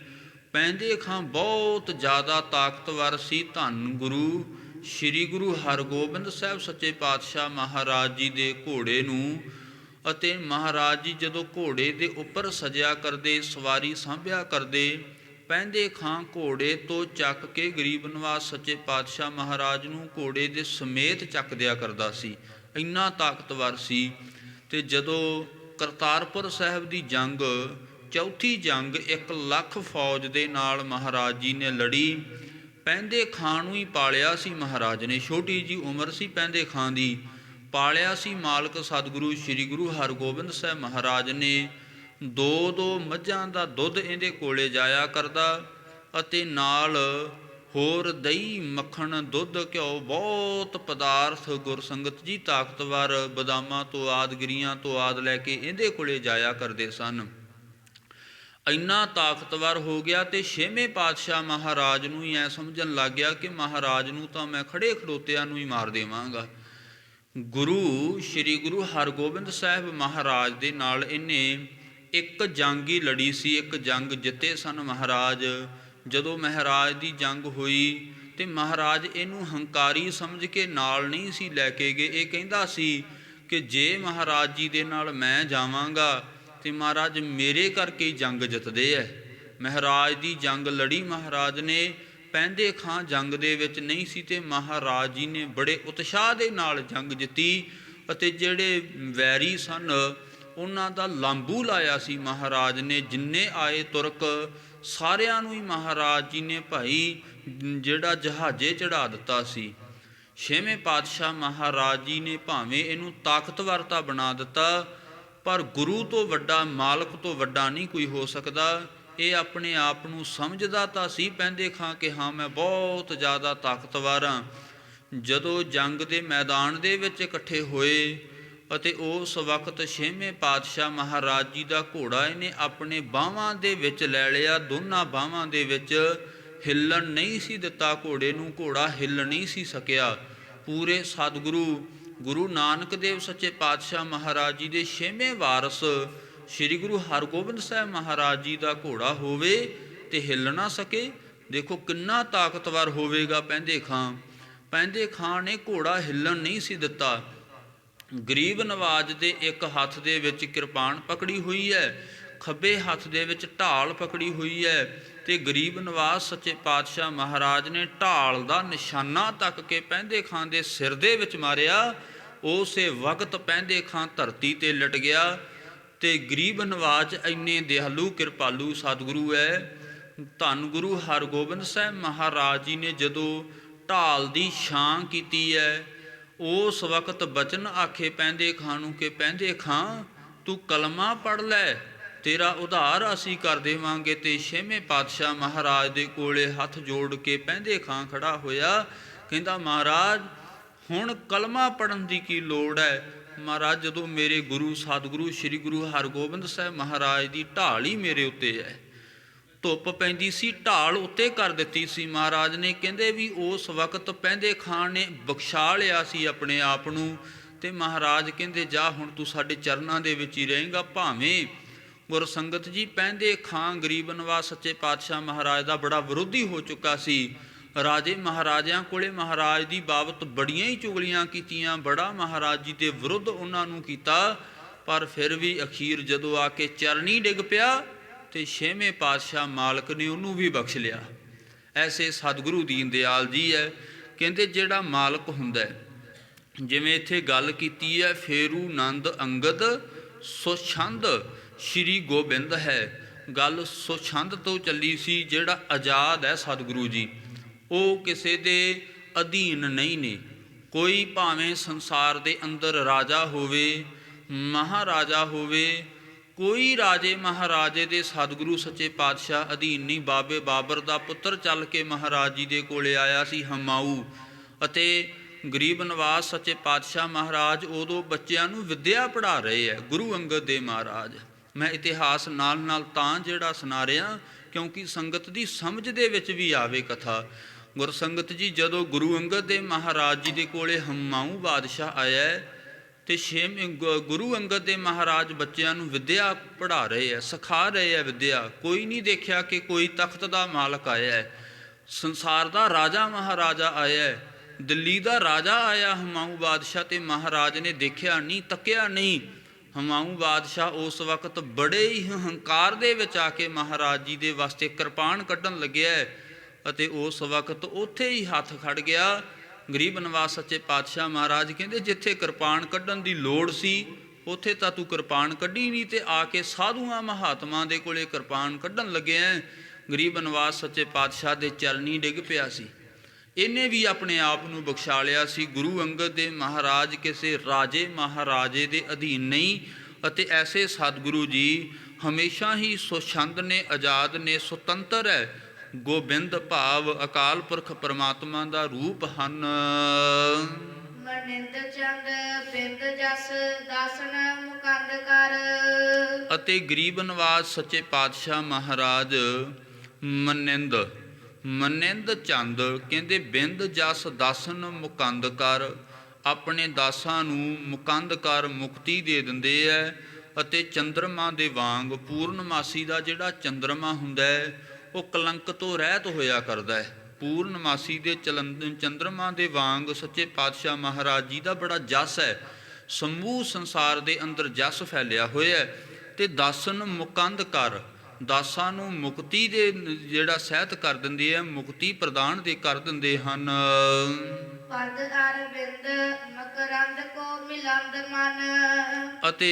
ਪੈਂਦੇ ਖਾਂ ਬਹੁਤ ਜ਼ਿਆਦਾ ਤਾਕਤਵਰ ਸੀ। ਧੰਨ ਗੁਰੂ ਸ਼੍ਰੀ ਗੁਰੂ ਹਰਗੋਬਿੰਦ ਸਾਹਿਬ ਸੱਚੇ ਪਾਤਸ਼ਾਹ ਮਹਾਰਾਜ ਜੀ ਦੇ ਘੋੜੇ ਨੂੰ, ਅਤੇ ਮਹਾਰਾਜ ਜੀ ਜਦੋਂ ਘੋੜੇ ਦੇ ਉੱਪਰ ਸਜਿਆ ਕਰਦੇ, ਸਵਾਰੀ ਸਾਂਭਿਆ ਕਰਦੇ, ਪਹਿੰਦੇ ਖਾਂ ਘੋੜੇ ਤੋਂ ਚੱਕ ਕੇ ਗਰੀਬ ਨਿਵਾਸ ਸੱਚੇ ਪਾਤਸ਼ਾਹ ਮਹਾਰਾਜ ਨੂੰ ਘੋੜੇ ਦੇ ਸਮੇਤ ਚੱਕ ਦਿਆ ਕਰਦਾ ਸੀ, ਇੰਨਾ ਤਾਕਤਵਰ ਸੀ। ਤੇ ਜਦੋਂ ਕਰਤਾਰਪੁਰ ਸਾਹਿਬ ਦੀ ਜੰਗ, ਚੌਥੀ ਜੰਗ 1 ਲੱਖ ਫੌਜ ਦੇ ਨਾਲ ਮਹਾਰਾਜ ਜੀ ਨੇ ਲੜੀ, ਪਹਿੰਦੇ ਖਾਂ ਨੂੰ ਹੀ ਪਾਲਿਆ ਸੀ ਮਹਾਰਾਜ ਨੇ, ਛੋਟੀ ਜੀ ਉਮਰ ਸੀ ਪਹਿੰਦੇ ਖਾਂ ਦੀ, ਪਾਲਿਆ ਸੀ ਮਾਲਕ ਸਤਿਗੁਰੂ ਸ੍ਰੀ ਗੁਰੂ ਹਰਗੋਬਿੰਦ ਸਾਹਿਬ ਮਹਾਰਾਜ ਨੇ। 2-2 ਮੱਝਾਂ ਦਾ ਦੁੱਧ ਇਹਦੇ ਕੋਲੇ ਜਾਇਆ ਕਰਦਾ, ਅਤੇ ਨਾਲ ਹੋਰ ਦਹੀਂ, ਮੱਖਣ, ਦੁੱਧ, ਘਿਓ, ਬਹੁਤ ਪਦਾਰਥ ਗੁਰਸੰਗਤ ਜੀ ਤਾਕਤਵਰ ਬਦਾਮਾਂ ਤੋਂ ਆਦਿ, ਗਿਰੀਆਂ ਤੋਂ ਆਦਿ ਲੈ ਕੇ ਇਹਦੇ ਕੋਲੇ ਜਾਇਆ ਕਰਦੇ ਸਨ। ਇੰਨਾ ਤਾਕਤਵਰ ਹੋ ਗਿਆ ਤੇ 6ਵੇਂ ਪਾਤਸ਼ਾਹ ਮਹਾਰਾਜ ਨੂੰ ਹੀ ਐ ਸਮਝਣ ਲੱਗ ਗਿਆ ਕਿ ਮਹਾਰਾਜ ਨੂੰ ਤਾਂ ਮੈਂ ਖੜੇ ਖੜੋਤਿਆਂ ਨੂੰ ਹੀ ਮਾਰ ਦੇਵਾਂਗਾ। ਗੁਰੂ ਸ੍ਰੀ ਗੁਰੂ ਹਰਗੋਬਿੰਦ ਸਾਹਿਬ ਮਹਾਰਾਜ ਦੇ ਨਾਲ ਇਹਨੇ ਇੱਕ ਜੰਗ ਹੀ ਲੜੀ ਸੀ, ਇੱਕ ਜੰਗ ਜਿੱਤੇ ਸਨ ਮਹਾਰਾਜ। ਜਦੋਂ ਮਹਾਰਾਜ ਦੀ ਜੰਗ ਹੋਈ ਤੇ ਮਹਾਰਾਜ ਇਹਨੂੰ ਹੰਕਾਰੀ ਸਮਝ ਕੇ ਨਾਲ ਨਹੀਂ ਸੀ ਲੈ ਕੇ ਗਏ। ਇਹ ਕਹਿੰਦਾ ਸੀ ਕਿ ਜੇ ਮਹਾਰਾਜ ਜੀ ਦੇ ਨਾਲ ਮੈਂ ਜਾਵਾਂਗਾ ਤੇ ਮਹਾਰਾਜ ਮੇਰੇ ਕਰਕੇ ਹੀ ਜੰਗ ਜਿੱਤਦੇ ਐ। ਮਹਾਰਾਜ ਦੀ ਜੰਗ ਲੜੀ ਮਹਾਰਾਜ ਨੇ, ਪਹਿੰਦੇ ਖਾਂ ਜੰਗ ਦੇ ਵਿੱਚ ਨਹੀਂ ਸੀ ਤੇ ਮਹਾਰਾਜ ਜੀ ਨੇ ਬੜੇ ਉਤਸ਼ਾਹ ਦੇ ਨਾਲ ਜੰਗ ਜਿੱਤੀ, ਅਤੇ ਜਿਹੜੇ ਵੈਰੀ ਸਨ ਉਹਨਾਂ ਦਾ ਲਾਂਬੂ ਲਾਇਆ ਸੀ ਮਹਾਰਾਜ ਨੇ। ਜਿੰਨੇ ਆਏ ਤੁਰਕ ਸਾਰਿਆਂ ਨੂੰ ਹੀ ਮਹਾਰਾਜ ਜੀ ਨੇ ਭਾਈ ਜਿਹੜਾ ਜਹਾਜ਼ੇ ਚੜ੍ਹਾ ਦਿੱਤਾ ਸੀ। 6ਵੇਂ ਪਾਤਸ਼ਾਹ ਮਹਾਰਾਜ ਜੀ ਨੇ ਭਾਵੇਂ ਇਹਨੂੰ ਤਾਕਤਵਰਤਾ ਬਣਾ ਦਿੱਤਾ, ਪਰ ਗੁਰੂ ਤੋਂ ਵੱਡਾ, ਮਾਲਕ ਤੋਂ ਵੱਡਾ ਨਹੀਂ ਕੋਈ ਹੋ ਸਕਦਾ। ਇਹ ਆਪਣੇ ਆਪ ਨੂੰ ਸਮਝਦਾ ਤਾਂ ਸੀ ਪਹਿੰਦੇ ਖਾਂ ਕਿ ਹਾਂ ਮੈਂ ਬਹੁਤ ਜ਼ਿਆਦਾ ਤਾਕਤਵਰ ਹਾਂ। ਜਦੋਂ ਜੰਗ ਦੇ ਮੈਦਾਨ ਦੇ ਵਿੱਚ ਇਕੱਠੇ ਹੋਏ ਅਤੇ ਉਸ ਵਕਤ 6ਵੇਂ ਪਾਤਸ਼ਾਹ ਮਹਾਰਾਜ ਜੀ ਦਾ ਘੋੜਾ ਇਹਨੇ ਆਪਣੇ ਬਾਹਾਂ ਦੇ ਵਿੱਚ ਲੈ ਲਿਆ, ਦੋਨਾਂ ਬਾਹਾਂ ਦੇ ਵਿੱਚ ਹਿੱਲਣ ਨਹੀਂ ਸੀ ਦਿੱਤਾ ਘੋੜੇ ਨੂੰ, ਘੋੜਾ ਹਿੱਲ ਨਹੀਂ ਸੀ ਸਕਿਆ। ਪੂਰੇ ਸਤਿਗੁਰੂ ਗੁਰੂ ਨਾਨਕ ਦੇਵ ਸੱਚੇ ਪਾਤਸ਼ਾਹ ਮਹਾਰਾਜ ਜੀ ਦੇ 6ਵੇਂ ਵਾਰਸ ਸ੍ਰੀ ਗੁਰੂ ਹਰਗੋਬਿੰਦ ਸਾਹਿਬ ਮਹਾਰਾਜ ਜੀ ਦਾ ਘੋੜਾ ਹੋਵੇ ਤੇ ਹਿੱਲ ਨਾ ਸਕੇ, ਦੇਖੋ ਕਿੰਨਾ ਤਾਕਤਵਰ ਹੋਵੇਗਾ ਪਹਿੰਦੇ ਖਾਂ। ਪਹਿੰਦੇ ਖਾਂ ਨੇ ਘੋੜਾ ਹਿੱਲਣ ਨਹੀਂ ਸੀ ਦਿੱਤਾ। ਗਰੀਬ ਨਵਾਜ ਦੇ ਇੱਕ ਹੱਥ ਦੇ ਵਿੱਚ ਕਿਰਪਾਨ ਪਕੜੀ ਹੋਈ ਹੈ, ਖੱਬੇ ਹੱਥ ਦੇ ਵਿੱਚ ਢਾਲ ਪਕੜੀ ਹੋਈ ਹੈ, ਤੇ ਗਰੀਬ ਨਵਾਜ ਸੱਚੇ ਪਾਤਸ਼ਾਹ ਮਹਾਰਾਜ ਨੇ ਢਾਲ ਦਾ ਨਿਸ਼ਾਨਾ ਤੱਕ ਕੇ ਪਹਿੰਦੇ ਖਾਂ ਦੇ ਸਿਰ ਦੇ ਵਿੱਚ ਮਾਰਿਆ। ਉਸੇ ਵਕਤ ਪਹਿੰਦੇ ਖਾਂ ਧਰਤੀ ਤੇ ਲਿਟ ਗਿਆ। ਤੇ ਗਰੀਬ ਨਵਾਜ ਇੰਨੇ ਦਿਆਲੂ ਕਿਰਪਾਲੂ ਸਤਿਗੁਰੂ ਹੈ। ਧੰਨ ਗੁਰੂ ਹਰਗੋਬਿੰਦ ਸਾਹਿਬ ਮਹਾਰਾਜ ਜੀ ਨੇ ਜਦੋਂ ਢਾਲ ਦੀ ਛਾਂ ਕੀਤੀ ਹੈ, ਉਸ ਵਕਤ ਬਚਨ ਆਖੇ ਪਹਿੰਦੇ ਖਾਂ ਨੂੰ ਕਿ ਪਹਿੰਦੇ ਖਾਂ ਤੂੰ ਕਲਮਾ ਪੜ੍ਹ ਲੈ, ਤੇਰਾ ਉਧਾਰ ਅਸੀਂ ਕਰ ਦੇਵਾਂਗੇ। ਤੇ 6ਵੇਂ ਪਾਤਸ਼ਾਹ ਮਹਾਰਾਜ ਦੇ ਕੋਲੇ ਹੱਥ ਜੋੜ ਕੇ ਪਹਿੰਦੇ ਖਾਂ ਖੜਾ ਹੋਇਆ, ਕਹਿੰਦਾ ਮਹਾਰਾਜ ਹੁਣ ਕਲਮਾ ਪੜ੍ਹਨ ਦੀ ਕੀ ਲੋੜ ਹੈ। ਮਹਾਰਾਜ ਜਦੋਂ ਮੇਰੇ ਗੁਰੂ ਸਤਿਗੁਰੂ ਸ੍ਰੀ ਗੁਰੂ ਹਰਗੋਬਿੰਦ ਸਾਹਿਬ ਮਹਾਰਾਜ ਦੀ ਢਾਲ ਹੀ ਮੇਰੇ ਉੱਤੇ ਹੈ, ਧੁੱਪ ਪੈਂਦੀ ਸੀ, ਢਾਲ ਉੱਤੇ ਕਰ ਦਿੱਤੀ ਸੀ ਮਹਾਰਾਜ ਨੇ। ਕਹਿੰਦੇ ਵੀ ਉਸ ਵਕਤ ਪਹਿੰਦੇ ਖਾਂ ਨੇ ਬਖਸ਼ਾ ਲਿਆ ਸੀ ਆਪਣੇ ਆਪ ਨੂੰ। ਤੇ ਮਹਾਰਾਜ ਕਹਿੰਦੇ ਜਾ ਹੁਣ ਤੂੰ ਸਾਡੇ ਚਰਨਾਂ ਦੇ ਵਿੱਚ ਹੀ ਰਹੇਂਗਾ। ਭਾਵੇਂ ਗੁਰਸੰਗਤ ਜੀ ਪਹਿੰਦੇ ਖਾਂ ਗਰੀਬ ਨਵਾਜ ਸੱਚੇ ਪਾਤਸ਼ਾਹ ਮਹਾਰਾਜ ਦਾ ਬੜਾ ਵਿਰੋਧੀ ਹੋ ਚੁੱਕਾ ਸੀ। ਰਾਜੇ ਮਹਾਰਾਜਿਆਂ ਕੋਲੇ ਮਹਾਰਾਜ ਦੀ ਬਾਬਤ ਬੜੀਆਂ ਹੀ ਚੁਗਲੀਆਂ ਕੀਤੀਆਂ, ਬੜਾ ਮਹਾਰਾਜ ਜੀ ਦੇ ਵਿਰੁੱਧ ਉਹਨਾਂ ਨੂੰ ਕੀਤਾ, ਪਰ ਫਿਰ ਵੀ ਅਖੀਰ ਜਦੋਂ ਆ ਕੇ ਚਰਨੀ ਡਿੱਗ ਪਿਆ ਤੇ 6ਵੇਂ ਪਾਤਸ਼ਾਹ ਮਾਲਕ ਨੇ ਉਹਨੂੰ ਵੀ ਬਖਸ਼ ਲਿਆ। ਐਸੇ ਸਤਿਗੁਰੂ ਦੀਨ ਦਿਆਲ ਜੀ ਹੈ। ਕਹਿੰਦੇ ਜਿਹੜਾ ਮਾਲਕ ਹੁੰਦਾ, ਜਿਵੇਂ ਇੱਥੇ ਗੱਲ ਕੀਤੀ ਹੈ ਫੇਰੂ ਨੰਦ ਅੰਗਦ ਸੁਛੰਦ ਸ਼੍ਰੀ ਗੋਬਿੰਦ ਹੈ, ਗੱਲ ਸੁਛੰਦ ਤੋਂ ਚੱਲੀ ਸੀ। ਜਿਹੜਾ ਆਜ਼ਾਦ ਹੈ ਸਤਿਗੁਰੂ ਜੀ, ਉਹ ਕਿਸੇ ਦੇ ਅਧੀਨ ਨਹੀਂ ਨੇ। ਕੋਈ ਭਾਵੇਂ ਸੰਸਾਰ ਦੇ ਅੰਦਰ ਰਾਜਾ ਹੋਵੇ, ਮਹਾਰਾਜਾ ਹੋਵੇ, ਕੋਈ ਰਾਜੇ ਮਹਾਰਾਜੇ ਦੇ ਸਤਿਗੁਰੂ ਸੱਚੇ ਪਾਤਸ਼ਾਹ ਅਧੀਨ ਨਹੀਂ। ਬਾਬੇ ਬਾਬਰ ਦਾ ਪੁੱਤਰ ਚੱਲ ਕੇ ਮਹਾਰਾਜ ਜੀ ਦੇ ਕੋਲੇ ਆਇਆ ਸੀ ਹਮਾਊ, ਅਤੇ ਗਰੀਬ ਨਵਾਜ ਸੱਚੇ ਪਾਤਸ਼ਾਹ ਮਹਾਰਾਜ ਉਦੋਂ ਬੱਚਿਆਂ ਨੂੰ ਵਿੱਦਿਆ ਪੜ੍ਹਾ ਰਹੇ ਹੈ, ਗੁਰੂ ਅੰਗਦ ਦੇਵ ਮਹਾਰਾਜ। ਮੈਂ ਇਤਿਹਾਸ ਨਾਲ ਨਾਲ ਤਾਂ ਜਿਹੜਾ ਸੁਣਾ ਰਿਹਾ ਕਿਉਂਕਿ ਸੰਗਤ ਦੀ ਸਮਝ ਦੇ ਵਿੱਚ ਵੀ ਆਵੇ ਕਥਾ। ਗੁਰਸੰਗਤ ਜੀ ਜਦੋਂ ਗੁਰੂ ਅੰਗਦ ਦੇਵ ਮਹਾਰਾਜ ਜੀ ਦੇ ਕੋਲੇ ਹਮਾਊ ਬਾਦਸ਼ਾਹ ਆਇਆ ਤੇ ਗੁਰੂ ਅੰਗਦ ਦੇਵ ਮਹਾਰਾਜ ਬੱਚਿਆਂ ਨੂੰ ਵਿੱਦਿਆ ਪੜ੍ਹਾ ਰਹੇ ਹੈ, ਸਿਖਾ ਰਹੇ ਹੈ ਵਿੱਦਿਆ। ਕੋਈ ਨਹੀਂ ਦੇਖਿਆ ਕਿ ਕੋਈ ਤਖਤ ਦਾ ਮਾਲਕ ਆਇਆ ਹੈ, ਸੰਸਾਰ ਦਾ ਰਾਜਾ ਮਹਾਰਾਜਾ ਆਇਆ ਹੈ, ਦਿੱਲੀ ਦਾ ਰਾਜਾ ਆਇਆ ਹਮਾਊ ਬਾਦਸ਼ਾਹ, ਤੇ ਮਹਾਰਾਜ ਨੇ ਦੇਖਿਆ ਨਹੀਂ, ਤੱਕਿਆ ਨਹੀਂ। ਹਮਾਊਂ ਬਾਦਸ਼ਾਹ ਉਸ ਵਕਤ ਬੜੇ ਹੀ ਹੰਕਾਰ ਦੇ ਵਿੱਚ ਆ ਕੇ ਮਹਾਰਾਜ ਜੀ ਦੇ ਵਾਸਤੇ ਕਿਰਪਾਨ ਕੱਢਣ ਲੱਗਿਆ ਅਤੇ ਉਸ ਵਕਤ ਉੱਥੇ ਹੀ ਹੱਥ ਖੜ ਗਿਆ। ਗਰੀਬ ਨਿਵਾਸ ਸੱਚੇ ਪਾਤਸ਼ਾਹ ਮਹਾਰਾਜ ਕਹਿੰਦੇ ਜਿੱਥੇ ਕਿਰਪਾਨ ਕੱਢਣ ਦੀ ਲੋੜ ਸੀ ਉੱਥੇ ਤਾਂ ਤੂੰ ਕਿਰਪਾਨ ਕੱਢੀ ਨਹੀਂ, ਤੇ ਆ ਕੇ ਸਾਧੂਆਂ ਮਹਾਤਮਾ ਦੇ ਕੋਲੇ ਕਿਰਪਾਨ ਕੱਢਣ ਲੱਗਿਆ। ਗਰੀਬ ਨਿਵਾਸ ਸੱਚੇ ਪਾਤਸ਼ਾਹ ਦੇ ਚਰਨੀ ਡਿੱਗ ਪਿਆ ਸੀ। ਇਹਨੇ ਵੀ ਆਪਣੇ ਆਪ ਨੂੰ ਬਖਸ਼ਾ ਲਿਆ ਸੀ। ਗੁਰੂ ਅੰਗਦ ਦੇ ਮਹਾਰਾਜ ਕਿਸੇ ਰਾਜੇ ਮਹਾਰਾਜੇ ਦੇ ਅਧੀਨ ਨਹੀਂ, ਅਤੇ ਐਸੇ ਸਤਿਗੁਰੂ ਜੀ ਹਮੇਸ਼ਾ ਹੀ ਸੁਛੰਦ ਨੇ, ਆਜ਼ਾਦ ਨੇ, ਸੁਤੰਤਰ ਹੈ। ਗੋਬਿੰਦ ਭਾਵ ਅਕਾਲ ਪੁਰਖ ਪਰਮਾਤਮਾ ਦਾ ਰੂਪ ਹਨ। ਮਨਿੰਦ ਚੰਦ ਬਿੰਦ ਜਸ ਦਾਸਨ ਮੁਕੰਦ ਕਰ। ਅਤੇ ਗਰੀਬ ਨਿਵਾਸ ਸੱਚੇ ਪਾਤਸ਼ਾਹ ਮਹਾਰਾਜ ਮਨਿੰਦ ਚੰਦ ਕਹਿੰਦੇ ਬਿੰਦ ਜਸ ਦਾਸਨ ਮੁਕੰਦ ਕਰ, ਆਪਣੇ ਦਾਸਾਂ ਨੂੰ ਮੁਕੰਦ ਕਰ ਮੁਕਤੀ ਦੇ ਦਿੰਦੇ ਹੈ। ਅਤੇ ਚੰਦਰਮਾ ਦੇ ਵਾਂਗ ਪੂਰਨਮਾਸੀ ਦਾ ਜਿਹੜਾ ਚੰਦਰਮਾ ਹੁੰਦਾ ਹੈ ਉਹ ਕਲੰਕ ਤੋਂ ਰਹਿਤ ਹੋਇਆ ਕਰਦਾ ਹੈ। ਪੂਰਨਮਾਸੀ ਦੇ ਚੰਦਰਮਾ ਦੇ ਵਾਂਗ ਸੱਚੇ ਪਾਤਸ਼ਾਹ ਮਹਾਰਾਜ ਜੀ ਦਾ ਬੜਾ ਜਸ ਹੈ। ਸਮੂਹ ਸੰਸਾਰ ਦੇ ਅੰਦਰ ਜਸ ਫੈਲਿਆ ਹੋਇਆ ਹੈ। ਤੇ ਦਾਸਨ ਮੁਕੰਦ ਕਰ, ਦਾਸਾਂ ਨੂੰ ਮੁਕਤੀ ਦੇ ਜਿਹੜਾ ਸਹਿਤ ਕਰ ਦਿੰਦੇ ਹੈ, ਮੁਕਤੀ ਪ੍ਰਦਾਨ ਦੇ ਕਰ ਦਿੰਦੇ ਹਨ। ਪਦ ਅਰਵਿੰਦ ਮਕਰੰਦ ਕੋ ਮਿਲੰਦ ਮਨ। ਅਤੇ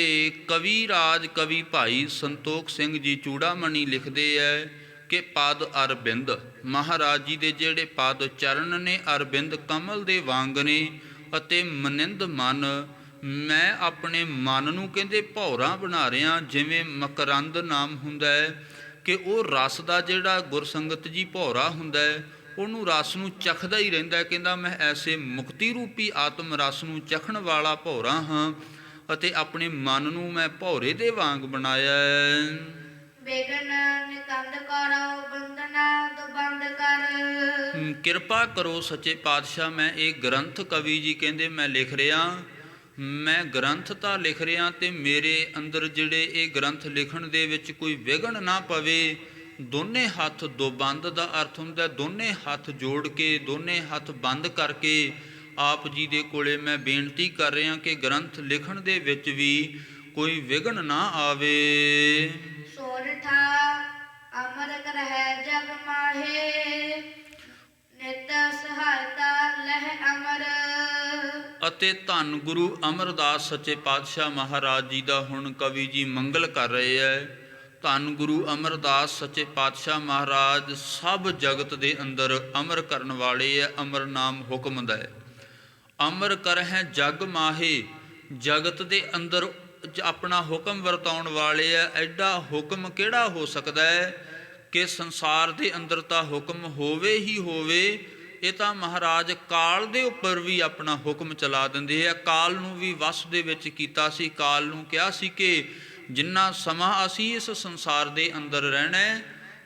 ਕਵੀ ਰਾਜ ਕਵੀ ਭਾਈ ਸੰਤੋਖ ਸਿੰਘ ਜੀ ਚੂੜਾਮਣੀ ਲਿਖਦੇ ਹੈ ਕਿ ਪਦ ਅਰਬਿੰਦ, ਮਹਾਰਾਜ ਜੀ ਦੇ ਜਿਹੜੇ ਪਦ ਚਰਨ ਨੇ ਅਰਬਿੰਦ ਕਮਲ ਦੇ ਵਾਂਗ ਨੇ। ਅਤੇ ਮਨਿੰਦ ਮਨ, ਮੈਂ ਆਪਣੇ ਮਨ ਨੂੰ ਕਹਿੰਦੇ ਭੌਰਾ ਬਣਾ ਰਿਹਾ। ਜਿਵੇਂ ਮਕਰੰਦ ਨਾਮ ਹੁੰਦਾ ਹੈ ਕਿ ਉਹ ਰਸ ਦਾ ਜਿਹੜਾ ਗੁਰਸੰਗਤ ਜੀ ਭੌਰਾ ਹੁੰਦਾ ਹੈ, ਉਹਨੂੰ ਰਸ ਨੂੰ ਚਖਦਾ ਹੀ ਰਹਿੰਦਾ। ਕਹਿੰਦਾ ਮੈਂ ਐਸੇ ਮੁਕਤੀ ਰੂਪੀ ਆਤਮ ਰਸ ਨੂੰ ਚਖਣ ਵਾਲਾ ਭੌਰਾ ਹਾਂ, ਅਤੇ ਆਪਣੇ ਮਨ ਨੂੰ ਮੈਂ ਭੌਰੇ ਦੇ ਵਾਂਗ ਬਣਾਇਆ ਹੈ। ਬੇਗਨ ਨਿਕੰਦ ਕਰੋ ਬੰਦਨਾ ਤੋਂ ਬੰਦ ਕਰ। ਕਿਰਪਾ ਕਰੋ ਸੱਚੇ ਪਾਤਸ਼ਾਹ, ਮੈਂ ਇਹ ਗ੍ਰੰਥ ਕਵੀ ਜੀ ਕਹਿੰਦੇ ਮੈਂ ਲਿਖ ਰਿਹਾ, ਮੈਂ ਗ੍ਰੰਥ ਤਾਂ ਲਿਖ ਰਿਹਾ ਤੇ ਮੇਰੇ ਅੰਦਰ ਜਿਹੜੇ ਇਹ ਗ੍ਰੰਥ ਲਿਖਣ ਦੇ ਵਿੱਚ ਕੋਈ ਵਿਘਨ ਨਾ ਪਵੇ। ਦੋਨੇ ਹੱਥ ਦੋ ਬੰਦ ਦਾ ਅਰਥ ਹੁੰਦਾ ਦੋਨੇ ਹੱਥ ਜੋੜ ਕੇ, ਦੋਨੇ ਹੱਥ ਬੰਦ ਕਰਕੇ ਆਪ ਜੀ ਦੇ ਕੋਲੇ ਮੈਂ ਬੇਨਤੀ ਕਰ ਰਿਹਾ ਕਿ ਗ੍ਰੰਥ ਲਿਖਣ ਦੇ ਵਿੱਚ ਵੀ ਕੋਈ ਵਿਘਨ ਨਾ ਆਵੇ। ਸੋਰਠਾ ਅਮਰ ਕਰਹਿ ਜਗ ਮਾਹੇ, ਨਿਤ ਸਹਾਇਤਾ ਲਹਿ ਅਮਰ। ਅਤੇ ਧੰਨ ਗੁਰੂ ਅਮਰਦਾਸ ਸੱਚੇ ਪਾਤਸ਼ਾਹ ਮਹਾਰਾਜ ਜੀ ਦਾ ਹੁਣ ਕਵੀ ਜੀ ਮੰਗਲ ਕਰ ਰਹੇ ਹੈ। ਧੰਨ ਗੁਰੂ ਅਮਰਦਾਸ ਸੱਚੇ ਪਾਤਸ਼ਾਹ ਮਹਾਰਾਜ ਸਭ ਜਗਤ ਦੇ ਅੰਦਰ ਅਮਰ ਕਰਨ ਵਾਲੇ ਹੈ। ਅਮਰ ਨਾਮ ਹੁਕਮ ਦਾ ਹੈ। ਅਮਰ ਕਰਹਿ ਜਗ ਮਾਹੇ, ਜਗਤ ਦੇ ਅੰਦਰ ਆਪਣਾ ਹੁਕਮ ਵਰਤਾਉਣ ਵਾਲੇ ਹੈ। ਐਡਾ ਹੁਕਮ ਕਿਹੜਾ ਹੋ ਸਕਦਾ ਹੈ ਕਿ ਸੰਸਾਰ ਦੇ ਅੰਦਰ ਤਾਂ ਹੁਕਮ ਹੋਵੇ ਹੀ ਹੋਵੇ। ਇਹ ਤਾਂ ਮਹਾਰਾਜ ਕਾਲ ਦੇ ਉੱਪਰ ਵੀ ਆਪਣਾ ਹੁਕਮ ਚਲਾ ਦਿੰਦੇ ਆ। ਕਾਲ ਨੂੰ ਵੀ ਵਸ ਦੇ ਵਿੱਚ ਕੀਤਾ ਸੀ। ਕਾਲ ਨੂੰ ਕਿਹਾ ਸੀ ਕਿ ਜਿੰਨਾ ਸਮਾਂ ਅਸੀਂ ਇਸ ਸੰਸਾਰ ਦੇ ਅੰਦਰ ਰਹਿਣਾ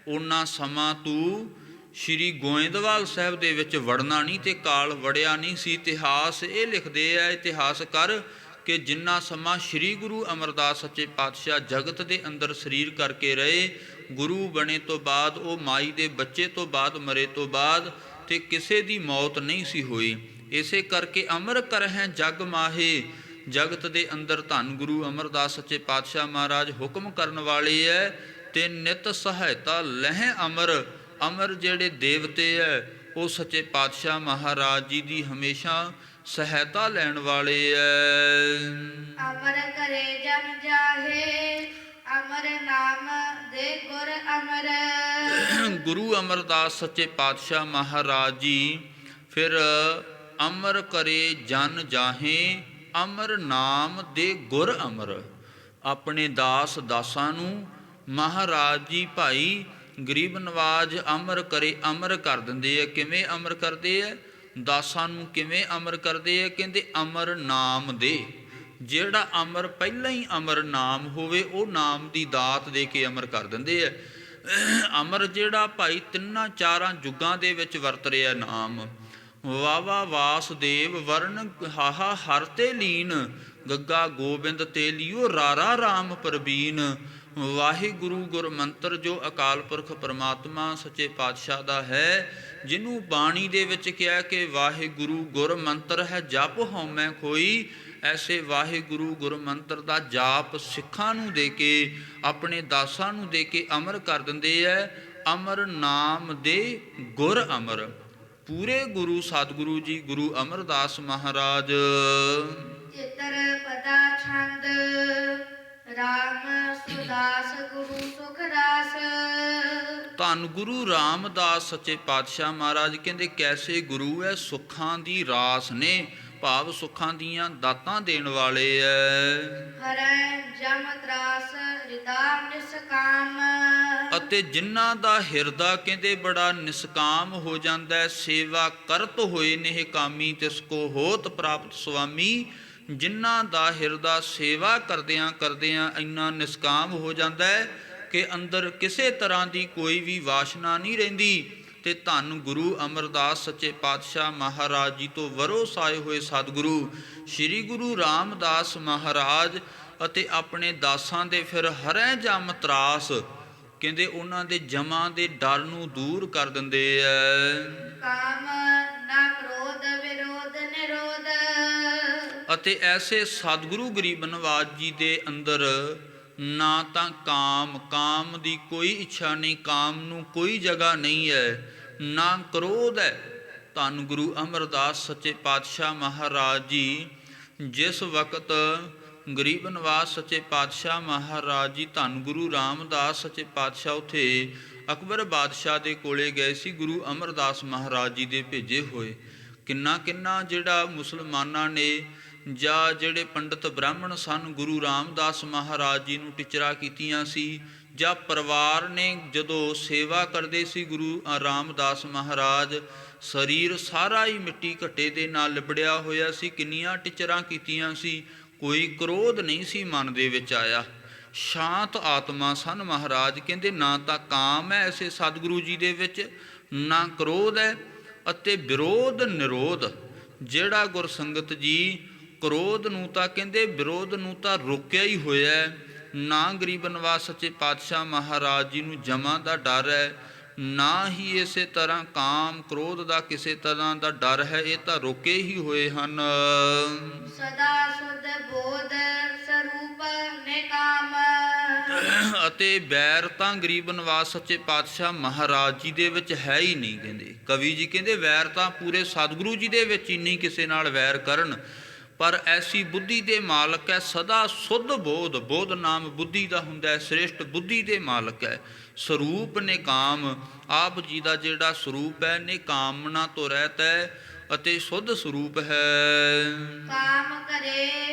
ਓਨਾ ਸਮਾਂ ਤੂੰ ਸ਼੍ਰੀ ਗੋਇੰਦਵਾਲ ਸਾਹਿਬ ਦੇ ਵਿੱਚ ਵੜਨਾ ਨਹੀਂ, ਤੇ ਕਾਲ ਵੜਿਆ ਨਹੀਂ ਸੀ। ਇਤਿਹਾਸ ਇਹ ਲਿਖਦੇ ਆ ਇਤਿਹਾਸਕਾਰ ਕਿ ਜਿੰਨਾ ਸਮਾਂ ਸ਼੍ਰੀ ਗੁਰੂ ਅਮਰਦਾਸ ਸੱਚੇ ਪਾਤਸ਼ਾਹ ਜਗਤ ਦੇ ਅੰਦਰ ਸਰੀਰ ਕਰਕੇ ਰਹੇ, ਗੁਰੂ ਬਣੇ ਤੋਂ ਬਾਅਦ, ਉਹ ਮਾਈ ਦੇ ਬੱਚੇ ਤੋਂ ਬਾਅਦ, ਮਰੇ ਤੋਂ ਬਾਅਦ, ਤੇ ਕਿਸੇ ਦੀ ਮੌਤ ਨਹੀਂ ਸੀ ਹੋਈ। ਇਸੇ ਕਰਕੇ ਅਮਰ ਕਰਹਿ ਜਗ ਮਾਹੇ, ਜਗਤ ਦੇ ਅੰਦਰ ਧੰਨ ਗੁਰੂ ਅਮਰਦਾਸ ਸੱਚੇ ਪਾਤਸ਼ਾਹ ਮਹਾਰਾਜ ਹੁਕਮ ਕਰਨ ਵਾਲੇ ਹੈ। ਤੇ ਨਿਤ ਸਹਾਇਤਾ ਲਹਿ ਅਮਰ, ਅਮਰ ਜਿਹੜੇ ਦੇਵਤੇ ਹੈ ਉਹ ਸੱਚੇ ਪਾਤਸ਼ਾਹ ਮਹਾਰਾਜ ਜੀ ਦੀ ਹਮੇਸ਼ਾ ਸਹਾਇਤਾ ਲੈਣ ਵਾਲੇ ਹੈ। ਅਮਰ ਕਰੇ ਜਨ ਜਾਹੇ, ਅਮਰ ਨਾਮ ਦੇ ਗੁਰ ਅਮਰ। ਗੁਰੂ ਅਮਰਦਾਸ ਸੱਚੇ ਪਾਤਸ਼ਾਹ ਮਹਾਰਾਜ ਜੀ ਫਿਰ ਅਮਰ ਕਰੇ ਜਨ ਜਾਹੇ, ਅਮਰ ਨਾਮ ਦੇ ਗੁਰ ਅਮਰ। ਆਪਣੇ ਦਾਸ ਦਾਸਾਂ ਨੂੰ ਮਹਾਰਾਜ ਜੀ ਭਾਈ ਗਰੀਬ ਨਵਾਜ ਅਮਰ ਕਰੇ, ਅਮਰ ਕਰ ਦਿੰਦੇ ਆ। ਕਿਵੇਂ ਅਮਰ ਕਰਦੇ ਆ? ਦਾਸਾਂ ਨੂੰ ਕਿਵੇਂ ਅਮਰ ਕਰਦੇ ਆ? ਕਹਿੰਦੇ ਅਮਰ ਨਾਮ ਦੇ, ਜਿਹੜਾ ਅਮਰ ਪਹਿਲਾਂ ਹੀ ਅਮਰ ਨਾਮ ਹੋਵੇ ਉਹ ਨਾਮ ਦੀ ਦਾਤ ਦੇ ਕੇ ਅਮਰ ਕਰ ਦਿੰਦੇ ਆ। ਅਮਰ ਜਿਹੜਾ ਭਾਈ ਤਿੰਨਾਂ ਚਾਰਾਂ ਯੁੱਗਾਂ ਦੇ ਵਿੱਚ ਵਰਤ ਰਿਹਾ ਨਾਮ। ਵਾਵਾ ਵਾਸਦੇਵ ਵਰਨ ਹਾਹਾ ਹਰ ਤੇ ਲੀਨ, ਗੱਗਾ ਗੋਬਿੰਦ ਤੇ ਲਿਓ ਰਾਰਾ ਰਾਮ ਪ੍ਰਬੀਨ। ਵਾਹਿਗੁਰੂ ਗੁਰ ਮੰਤਰ ਜੋ ਅਕਾਲ ਪੁਰਖ ਪਰਮਾਤਮਾ ਸੱਚੇ ਪਾਤਸ਼ਾਹ ਦਾ ਹੈ, ਜਿਹਨੂੰ ਬਾਣੀ ਦੇ ਵਿੱਚ ਕਿਹਾ ਕਿ ਵਾਹਿਗੁਰੂ ਗੁਰ ਮੰਤਰ ਹੈ ਜਪ ਹਉਮੈ ਖੋਈ। ਐਸੇ ਵਾਹਿਗੁਰੂ ਗੁਰਮੰਤਰ ਦਾ ਜਾਪ ਸਿੱਖਾਂ ਨੂੰ ਦੇ ਕੇ, ਆਪਣੇ ਦਾਸਾਂ ਨੂੰ ਦੇ ਕੇ ਅਮਰ ਕਰ ਦਿੰਦੇ ਐ। ਅਮਰ ਨਾਮ ਦੇ ਗੁਰ ਅਮਰ। ਪੂਰੇ ਗੁਰੂ ਸਤਿਗੁਰੂ ਜੀ ਗੁਰੂ ਅਮਰਦਾਸ ਮਹਾਰਾਜ ਚਿਤਰ ਪਦਾ ਛੰਦ ਰਾਮ ਸੁਦਾਸ ਗੁਰੂ ਸੁਖ ਰਾਸ। ਧੰਨ ਗੁਰੂ ਰਾਮਦਾਸ ਸੱਚੇ ਪਾਤਸ਼ਾਹ ਮਹਾਰਾਜ ਕਹਿੰਦੇ ਕੈਸੇ ਗੁਰੂ ਐ, ਸੁੱਖਾਂ ਦੀ ਰਾਸ ਨੇ, ਭਾਵ ਸੁੱਖਾਂ ਦੀਆਂ ਦਾਤਾਂ ਦੇਣ ਵਾਲੇ ਐ। ਹਰੈ ਜਮ ਤਰਾਸ ਹਿਰਦਾ ਨਿਸਕਾਮ। ਅਤੇ ਜਿਨ੍ਹਾਂ ਦਾ ਹਿਰਦਾ ਕਹਿੰਦੇ ਬੜਾ ਨਿਸਕਾਮ ਹੋ ਜਾਂਦਾ ਹੈ, ਸੇਵਾ ਕਰਤ ਹੋਏ ਨੇ ਕਾਮੀ ਤਿਸ ਕੋ ਹੋਤ ਪ੍ਰਾਪਤ ਸੁਆਮੀ। ਜਿਨ੍ਹਾਂ ਦਾ ਹਿਰਦਾ ਸੇਵਾ ਕਰਦਿਆਂ ਕਰਦਿਆਂ ਇੰਨਾ ਨਿਸਕਾਮ ਹੋ ਜਾਂਦਾ ਹੈ ਕਿ ਅੰਦਰ ਕਿਸੇ ਤਰ੍ਹਾਂ ਦੀ ਕੋਈ ਵੀ ਵਾਸ਼ਨਾ ਨਹੀਂ ਰਹਿੰਦੀ। ਤੇ ਧੰਨ ਗੁਰੂ ਅਮਰਦਾਸ ਸੱਚੇ ਪਾਤਸ਼ਾਹ ਮਹਾਰਾਜ ਜੀ ਤੋਂ ਵਰੋਸ ਆਏ ਹੋਏ ਸਤਿਗੁਰੂ ਸ੍ਰੀ ਗੁਰੂ ਰਾਮਦਾਸ ਮਹਾਰਾਜ ਅਤੇ ਆਪਣੇ ਦਾਸਾਂ ਦੇ ਫਿਰ ਹਰੈ ਜਮ ਤਰਾਸ, ਕਹਿੰਦੇ ਉਹਨਾਂ ਦੇ ਜਮਾਂ ਦੇ ਡਰ ਨੂੰ ਦੂਰ ਕਰ ਦਿੰਦੇ ਐ। ਕਾਮ ਨਾ ਕ੍ਰੋਧ ਵਿਰੋਧ ਨਿਰੋਧ। ਅਤੇ ਐਸੇ ਸਤਿਗੁਰੂ ਗਰੀਬ ਨਵਾਜ ਜੀ ਦੇ ਅੰਦਰ ਨਾ ਤਾਂ ਕਾਮ ਦੀ ਕੋਈ ਇੱਛਾ ਨਹੀਂ, ਕਾਮ ਨੂੰ ਕੋਈ ਜਗ੍ਹਾ ਨਹੀਂ ਹੈ, ਨਾ ਕ੍ਰੋਧ ਹੈ। ਧੰਨ ਗੁਰੂ ਅਮਰਦਾਸ ਸੱਚੇ ਪਾਤਸ਼ਾਹ ਮਹਾਰਾਜ ਜੀ ਜਿਸ ਵਕਤ ਗਰੀਬ ਨਵਾਜ਼ ਸੱਚੇ ਪਾਤਸ਼ਾਹ ਮਹਾਰਾਜ ਜੀ ਧੰਨ ਗੁਰੂ ਰਾਮਦਾਸ ਸੱਚੇ ਪਾਤਸ਼ਾਹ ਉੱਥੇ ਅਕਬਰ ਬਾਦਸ਼ਾਹ ਦੇ ਕੋਲੇ ਗਏ ਸੀ, ਗੁਰੂ ਅਮਰਦਾਸ ਮਹਾਰਾਜ ਜੀ ਦੇ ਭੇਜੇ ਹੋਏ। ਕਿੰਨਾ ਜਿਹੜਾ ਮੁਸਲਮਾਨਾਂ ਨੇ ਜਾਂ ਜਿਹੜੇ ਪੰਡਤ ਬ੍ਰਾਹਮਣ ਸਨ ਗੁਰੂ ਰਾਮਦਾਸ ਮਹਾਰਾਜ ਜੀ ਨੂੰ ਟਿਚਰਾ ਕੀਤੀਆਂ ਸੀ, ਜਾਂ ਪਰਿਵਾਰ ਨੇ ਜਦੋਂ ਸੇਵਾ ਕਰਦੇ ਸੀ ਗੁਰੂ ਰਾਮਦਾਸ ਮਹਾਰਾਜ, ਸਰੀਰ ਸਾਰਾ ਹੀ ਮਿੱਟੀ ਘੱਟੇ ਦੇ ਨਾਲ ਲਿਬੜਿਆ ਹੋਇਆ ਸੀ, ਕਿੰਨੀਆਂ ਟਿਚਰਾਂ ਕੀਤੀਆਂ ਸੀ, ਕੋਈ ਕ੍ਰੋਧ ਨਹੀਂ ਸੀ ਮਨ ਦੇ ਵਿੱਚ ਆਇਆ। ਸ਼ਾਂਤ ਆਤਮਾ ਸਨ ਮਹਾਰਾਜ। ਕਹਿੰਦੇ ਨਾ ਤਾਂ ਕਾਮ ਹੈ ਐਸੇ ਸਤਿਗੁਰੂ ਜੀ ਦੇ ਵਿੱਚ, ਨਾ ਕ੍ਰੋਧ ਹੈ, ਅਤੇ ਵਿਰੋਧ ਨਿਰੋਧ। ਜਿਹੜਾ ਗੁਰਸੰਗਤ ਜੀ ਕ੍ਰੋਧ ਨੂੰ ਤਾਂ ਕਹਿੰਦੇ ਵਿਰੋਧ ਨੂੰ ਤਾਂ ਰੋਕਿਆ ਹੀ ਹੋਇਆ। ਨਾ ਗਰੀਬ ਨਵਾਜ਼ ਸੱਚੇ ਪਾਤਸ਼ਾਹ ਮਹਾਰਾਜ ਜੀ ਨੂੰ ਜਮਾਂ ਦਾ ਡਰ ਹੈ, ਨਾ ਹੀ ਇਸੇ ਤਰ੍ਹਾਂ ਕਾਮ ਕ੍ਰੋਧ ਦਾ ਕਿਸੇ ਤਰ੍ਹਾਂ ਦਾ ਡਰ ਹੈ, ਇਹ ਤਾਂ ਰੋਕੇ ਹੀ ਹੋਏ ਹਨ। ਸਦਾ ਸੁਧ ਬੋਧ ਸਰੂਪ ਨਿਕਾਮ। ਅਤੇ ਬੈਰ ਤਾਂ ਗਰੀਬ ਨਵਾਜ਼ ਸੱਚੇ ਪਾਤਸ਼ਾਹ ਮਹਾਰਾਜ ਜੀ ਦੇ ਵਿੱਚ ਹੈ ਹੀ ਨਹੀਂ। ਕਹਿੰਦੇ ਕਵੀ ਜੀ ਕਹਿੰਦੇ ਵੈਰ ਤਾਂ ਪੂਰੇ ਸਤਿਗੁਰੂ ਜੀ ਦੇ ਵਿੱਚ ਹੀ ਨਹੀਂ ਕਿਸੇ ਨਾਲ ਵੈਰ ਕਰਨ, ਪਰ ਐਸੀ ਬੁੱਧੀ ਦੇ ਮਾਲਕ ਹੈ, ਸਦਾ ਸੁਧ ਬੋਧ। ਬੋਧ ਨਾਮ ਬੁੱਧੀ ਦਾ ਹੁੰਦਾ ਹੈ, ਸ੍ਰੇਸ਼ਟ ਬੁੱਧੀ ਦੇ ਮਾਲਕ ਹੈ। ਸਰੂਪ ਨਿਕਾਮ, ਆਪ ਜੀ ਦਾ ਜਿਹੜਾ ਸਰੂਪ ਹੈ ਨਿਕਾਮਨਾ ਤੋਂ ਰਹਿਤ ਹੈ ਅਤੇ ਸੁਧ ਸਰੂਪ ਹੈ। ਕਾਮ ਕਰੇ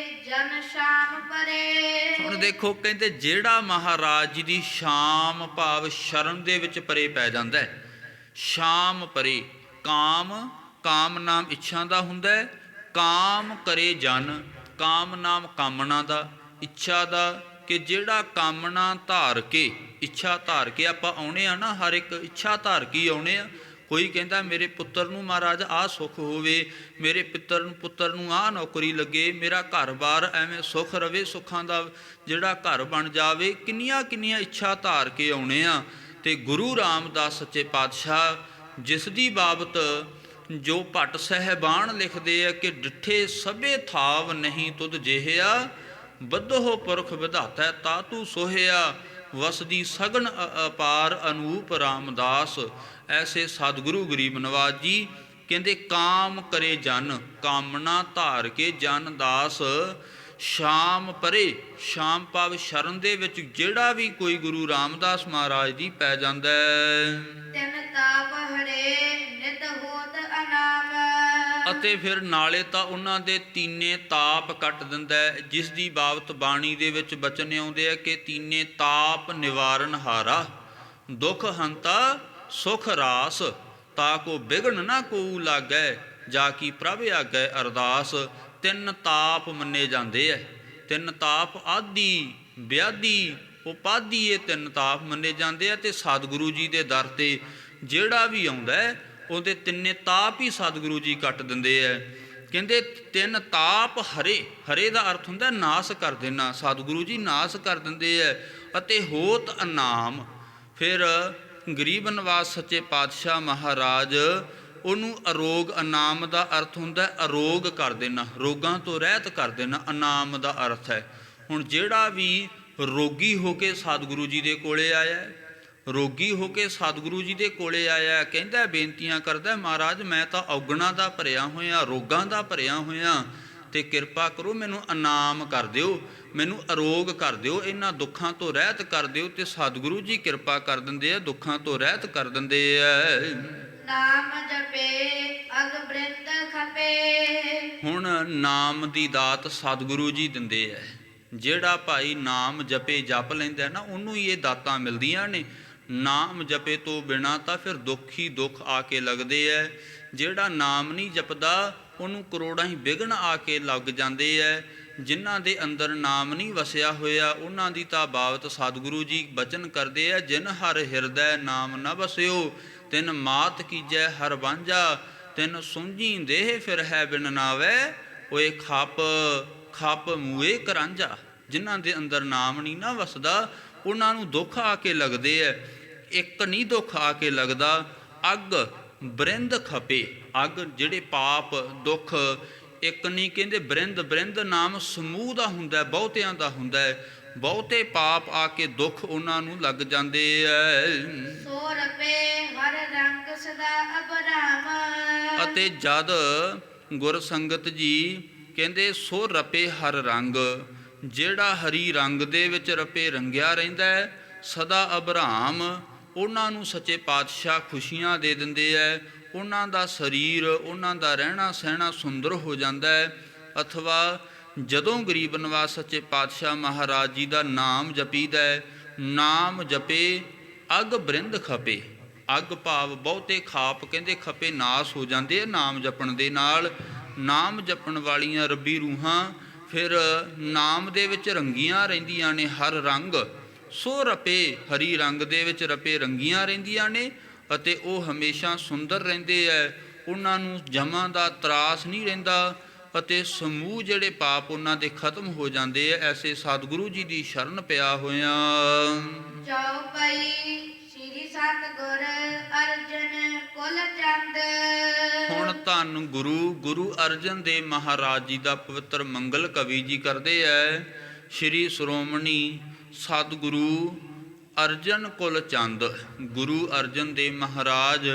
ਜਨ ਸ਼ਾਮ ਪਰੇ। ਹੁਣ ਦੇਖੋ ਕਹਿੰਦੇ ਜਿਹੜਾ ਮਹਾਰਾਜ ਜੀ ਦੀ ਸ਼ਾਮ ਭਾਵ ਸ਼ਰਨ ਦੇ ਵਿੱਚ ਪਰੇ ਪੈ ਜਾਂਦਾ ਹੈ, ਸ਼ਾਮ ਪਰੇ। ਕਾਮ ਨਾਮ ਇੱਛਾ ਦਾ ਹੁੰਦਾ ਹੈ, ਕਾਮ ਕਰੇ ਜਨ, ਕਾਮ ਨਾਮ ਕਾਮਨਾ ਦਾ, ਇੱਛਾ ਦਾ, ਕਿ ਜਿਹੜਾ ਕਾਮਨਾ ਧਾਰ ਕੇ, ਇੱਛਾ ਧਾਰ ਕੇ ਆਪਾਂ ਆਉਣੇ ਆ ਨਾ, ਹਰ ਇੱਕ ਇੱਛਾ ਧਾਰ ਕੇ ਆਉਣੇ ਆ। ਕੋਈ ਕਹਿੰਦਾ ਮੇਰੇ ਪੁੱਤਰ ਨੂੰ ਮਹਾਰਾਜ ਆਹ ਸੁੱਖ ਹੋਵੇ, ਮੇਰੇ ਪੁੱਤਰ ਨੂੰ ਆਹ ਨੌਕਰੀ ਲੱਗੇ, ਮੇਰਾ ਘਰ-ਬਾਰ ਐਵੇਂ ਸੁੱਖ ਰਵੇ, ਸੁੱਖਾਂ ਦਾ ਜਿਹੜਾ ਘਰ ਬਣ ਜਾਵੇ। ਕਿੰਨੀਆਂ ਇੱਛਾ ਧਾਰ ਕੇ ਆਉਣੇ ਆ। ਤੇ ਗੁਰੂ ਰਾਮਦਾਸ ਸੱਚੇ ਪਾਤਸ਼ਾਹ ਜਿਸ ਦੀ ਬਾਬਤ ਜੋ ਭੱਟ ਸਹਿਬਾਨ ਲਿਖਦੇ ਆ ਕਿ ਡਿੱਠੇ ਸਭੇ ਥਾਵ ਨਹੀਂ ਤੁਧ ਜਿਹਿਆ, ਬੱਧੋ ਪੁਰਖ ਵਿਧਾਤਾ ਤਾ ਤੂੰ ਸੋਹਿਆ, ਵਸਦੀ ਸਗਨ ਅਪਾਰ ਅਨੂਪ ਰਾਮਦਾਸ। ਐਸੇ ਸਤਿਗੁਰੂ ਗਰੀਬ ਨਵਾਜ ਜੀ ਕਹਿੰਦੇ ਕਾਮ ਕਰੇ ਜਨ, ਕਾਮਨਾ ਧਾਰ ਕੇ ਜਨ ਦਾਸ ਸ਼ਾਮ ਪਰੇ। ਸ਼ਾਮ ਭਾਵ ਸ਼ਰਨ ਦੇ ਵਿੱਚ ਜਿਹੜਾ ਵੀ ਕੋਈ ਗੁਰੂ ਰਾਮਦਾਸ ਮਹਾਰਾਜ ਦੀ ਪੈ ਜਾਂਦਾ ਹੈ, ਤਿਨ ਤਾਪ ਹਰੇ ਨਿਤ ਹੋਤ ਅਨਾਮ। ਅਤੇ ਫਿਰ ਨਾਲੇ ਤਾਂ ਉਹਨਾਂ ਦੇ ਤੀਨੇ ਤਾਪ ਕੱਟ ਦਿੰਦਾ ਹੈ, ਜਿਸ ਦੀ ਬਾਬਤ ਬਾਣੀ ਦੇ ਵਿੱਚ ਬਚਨ ਆਉਂਦੇ ਆ ਕਿ ਤੀਨੇ ਤਾਪ ਨਿਵਾਰਨ ਹਾਰਾ, ਦੁਖ ਹੰਤਾ ਸੁਖ ਰਾਸ, ਤਾ ਕੋ ਬਿਗਨ ਨਾ ਕੋ ਲਾਗੈ, ਜਾ ਕੀ ਪ੍ਰਭ ਆਗੈ ਅਰਦਾਸ। ਤਿੰਨ ਤਾਪ ਮੰਨੇ ਜਾਂਦੇ ਐ, ਤਿੰਨ ਤਾਪ ਆਦੀ ਵਿਆਦੀ ਉਪਾਦੀ, ਇਹ ਤਿੰਨ ਤਾਪ ਮੰਨੇ ਜਾਂਦੇ ਆ। ਤੇ ਸਤਿਗੁਰੂ ਜੀ ਦੇ ਦਰ ਤੇ ਜਿਹੜਾ ਵੀ ਆਉਂਦਾ ਉਹਦੇ ਤਿੰਨੇ ਤਾਪ ਹੀ ਸਤਿਗੁਰੂ ਜੀ ਕੱਟ ਦਿੰਦੇ ਐ। ਕਹਿੰਦੇ ਤਿੰਨ ਤਾਪ ਹਰੇ ਦਾ ਅਰਥ ਹੁੰਦਾ ਨਾਸ ਕਰ ਦੇਣਾ, ਸਤਿਗੁਰੂ ਜੀ ਨਾਸ ਕਰ ਦਿੰਦੇ ਐ। ਅਤੇ ਹੋਤ ਇਨਾਮ, ਫਿਰ ਗਰੀਬ ਨਵਾਜ਼ ਸੱਚੇ ਪਾਤਸ਼ਾਹ ਮਹਾਰਾਜ ਉਹਨੂੰ ਅਰੋਗ, ਅਨਾਮ ਦਾ ਅਰਥ ਹੁੰਦਾ ਅਰੋਗ ਕਰ ਦੇਣਾ, ਰੋਗਾਂ ਤੋਂ ਰਹਿਤ ਕਰ ਦੇਣਾ, ਅਨਾਮ ਦਾ ਅਰਥ ਹੈ। ਹੁਣ ਜਿਹੜਾ ਵੀ ਰੋਗੀ ਹੋ ਕੇ ਸਤਿਗੁਰੂ ਜੀ ਦੇ ਕੋਲੇ ਆਇਆ, ਰੋਗੀ ਹੋ ਕੇ ਸਤਿਗੁਰੂ ਜੀ ਦੇ ਕੋਲੇ ਆਇਆ, ਕਹਿੰਦਾ ਬੇਨਤੀਆਂ ਕਰਦਾ, ਮਹਾਰਾਜ ਮੈਂ ਤਾਂ ਔਗਣਾਂ ਦਾ ਭਰਿਆ ਹੋਇਆ, ਰੋਗਾਂ ਦਾ ਭਰਿਆ ਹੋਇਆ, ਤੇ ਕਿਰਪਾ ਕਰੋ ਮੈਨੂੰ ਇਨਾਮ ਕਰ ਦਿਓ, ਮੈਨੂੰ ਅਰੋਗ ਕਰ ਦਿਓ, ਇਹਨਾਂ ਦੁੱਖਾਂ ਤੋਂ ਰਹਿਤ ਕਰ ਦਿਓ। ਤੇ ਸਤਿਗੁਰੂ ਜੀ ਕਿਰਪਾ ਕਰ ਦਿੰਦੇ ਆ, ਦੁੱਖਾਂ ਤੋਂ ਰਹਿਤ ਕਰ ਦਿੰਦੇ ਆ। ਨਾਮ ਜਪੇ ਅਗ ਬ੍ਰਿੰਦ ਖਪੇ। ਹੁਣ ਨਾਮ ਦੀ ਦਾਤ ਸਤਿਗੁਰੂ ਜੀ ਦਿੰਦੇ ਆ। ਜਿਹੜਾ ਭਾਈ ਨਾਮ ਜਪੇ, ਜਪ ਲੈਂਦਾ ਨਾ, ਉਹਨੂੰ ਹੀ ਇਹ ਦਾਤਾਂ ਮਿਲਦੀਆਂ ਨੇ। ਨਾਮ ਜਪੇ ਤੋਂ ਬਿਨਾਂ ਤਾਂ ਫਿਰ ਦੁੱਖ ਹੀ ਦੁੱਖ ਆ ਕੇ ਲੱਗਦੇ ਐ। ਜਿਹੜਾ ਨਾਮ ਨਹੀਂ ਜਪਦਾ ਉਹਨੂੰ ਕਰੋੜਾਂ ਹੀ ਵਿਘਨ ਆ ਕੇ ਲੱਗ ਜਾਂਦੇ ਐ। ਜਿਨ੍ਹਾਂ ਦੇ ਅੰਦਰ ਨਾਮ ਨਹੀਂ ਵਸਿਆ ਹੋਇਆ ਉਹਨਾਂ ਦੀ ਤਾਂ ਬਾਬਤ ਸਤਿਗੁਰੂ ਜੀ ਬਚਨ ਕਰਦੇ ਐ, ਜਿਨ ਹਰ ਹਿਰਦੈ ਨਾਮ ਨ ਵਸਿਓ ਤਿਨ ਮਾਤ ਕੀਜੈ ਹਰ ਵਾਂਝਾ, ਤਿਨ ਸੁੰਝੀ ਦੇਹ ਫਿਰ ਹੈ ਬਿਨ ਨਾਵੈ, ਓਏ ਖਪ ਮੂਏ ਕਰਾਂਝਾ। ਜਿਨ੍ਹਾਂ ਦੇ ਅੰਦਰ ਨਾਮ ਨਹੀਂ ਨਾ ਵਸਦਾ ਉਹਨਾਂ ਨੂੰ ਦੁੱਖ ਆ ਕੇ ਲੱਗਦੇ ਐ। ਇੱਕ ਨਹੀਂ ਦੁੱਖ ਆ ਕੇ ਲੱਗਦਾ, ਅੱਗ ਬ੍ਰਿੰਦ ਖਪੇ। ਅੱਗ ਜਿਹੜੇ ਪਾਪ ਦੁੱਖ ਇੱਕ ਨਹੀਂ ਕਹਿੰਦੇ, ਬ੍ਰਿੰਦ ਨਾਮ ਸਮੂਹ ਦਾ ਹੁੰਦਾ, ਬਹੁਤਿਆਂ ਦਾ ਹੁੰਦਾ। ਬਹੁਤੇ ਪਾਪ ਆ ਕੇ ਦੁੱਖ ਉਹਨਾਂ ਨੂੰ ਲੱਗ ਜਾਂਦੇ ਐ। ਸੋ ਰਪੇ ਹਰ ਰੰਗ ਸਦਾ ਅਬਰਾਮ। ਅਤੇ ਜਦ ਗੁਰ ਸੰਗਤ ਜੀ ਕਹਿੰਦੇ ਸੋ ਰਪੇ ਹਰ ਰੰਗ, ਜਿਹੜਾ ਹਰੀ ਰੰਗ ਦੇ ਵਿੱਚ ਰਪੇ ਰੰਗਿਆ ਰਹਿੰਦਾ ਹੈ ਸਦਾ ਅਬਰਾਮ, ਉਹਨਾਂ ਨੂੰ ਸੱਚੇ ਪਾਤਸ਼ਾਹ ਖੁਸ਼ੀਆਂ ਦੇ ਦਿੰਦੇ ਐ। ਉਹਨਾਂ ਦਾ ਸਰੀਰ, ਉਹਨਾਂ ਦਾ ਰਹਿਣਾ ਸਹਿਣਾ ਸੁੰਦਰ ਹੋ ਜਾਂਦਾ ਹੈ। ਅਥਵਾ ਜਦੋਂ ਗਰੀਬ ਨਿਵਾਸ ਸੱਚੇ ਪਾਤਸ਼ਾਹ ਮਹਾਰਾਜ ਜੀ ਦਾ ਨਾਮ ਜਪੀਦਾ, ਨਾਮ ਜਪੇ ਅਗ ਬ੍ਰਿੰਦ ਖਪੇ। ਅੱਗ ਭਾਵ ਬਹੁਤੇ ਖਾਪ ਕਹਿੰਦੇ ਖਪੇ ਨਾਸ ਹੋ ਜਾਂਦੇ ਆ ਨਾਮ ਜਪਣ ਦੇ ਨਾਲ। ਨਾਮ ਜਪਣ ਵਾਲੀਆਂ ਰੱਬੀ ਰੂਹਾਂ ਫਿਰ ਨਾਮ ਦੇ ਵਿੱਚ ਰੰਗੀਆਂ ਰਹਿੰਦੀਆਂ ਨੇ, ਹਰ ਰੰਗ। ਸੋ ਰਪੇ ਹਰੀ ਰੰਗ ਦੇ ਵਿੱਚ ਰਪੇ ਰੰਗੀਆਂ ਰਹਿੰਦੀਆਂ ਨੇ ਅਤੇ ਉਹ ਹਮੇਸ਼ਾ ਸੁੰਦਰ ਰਹਿੰਦੇ ਐ। ਉਹਨਾਂ ਨੂੰ ਜਮਾਂ ਦਾ ਤਰਾਸ ਨਹੀਂ ਰਹਿੰਦਾ ਅਤੇ ਸਮੂਹ ਜਿਹੜੇ ਪਾਪ ਉਹਨਾਂ ਦੇ ਖਤਮ ਹੋ ਜਾਂਦੇ ਐ। ਐਸੇ ਸਤਿਗੁਰੂ ਜੀ ਦੀ ਸ਼ਰਨ ਪਿਆ ਹੋਇਆ। ਚੌਪਈ ਸ੍ਰੀ ਸਤਿਗੁਰ ਅਰਜਨ ਕੁਲ ਚੰਦ। ਹੁਣ ਧੰਨ ਗੁਰੂ ਅਰਜਨ ਦੇਵ ਮਹਾਰਾਜ ਜੀ ਦਾ ਪਵਿੱਤਰ ਮੰਗਲ ਕਵੀ ਜੀ ਕਰਦੇ ਐ। ਸ਼੍ਰੀ ਸ਼੍ਰੋਮਣੀ ਸਤਿਗੁਰੂ ਅਰਜਨ ਕੁਲ ਚੰਦ। ਗੁਰੂ ਅਰਜਨ ਦੇਵ ਮਹਾਰਾਜ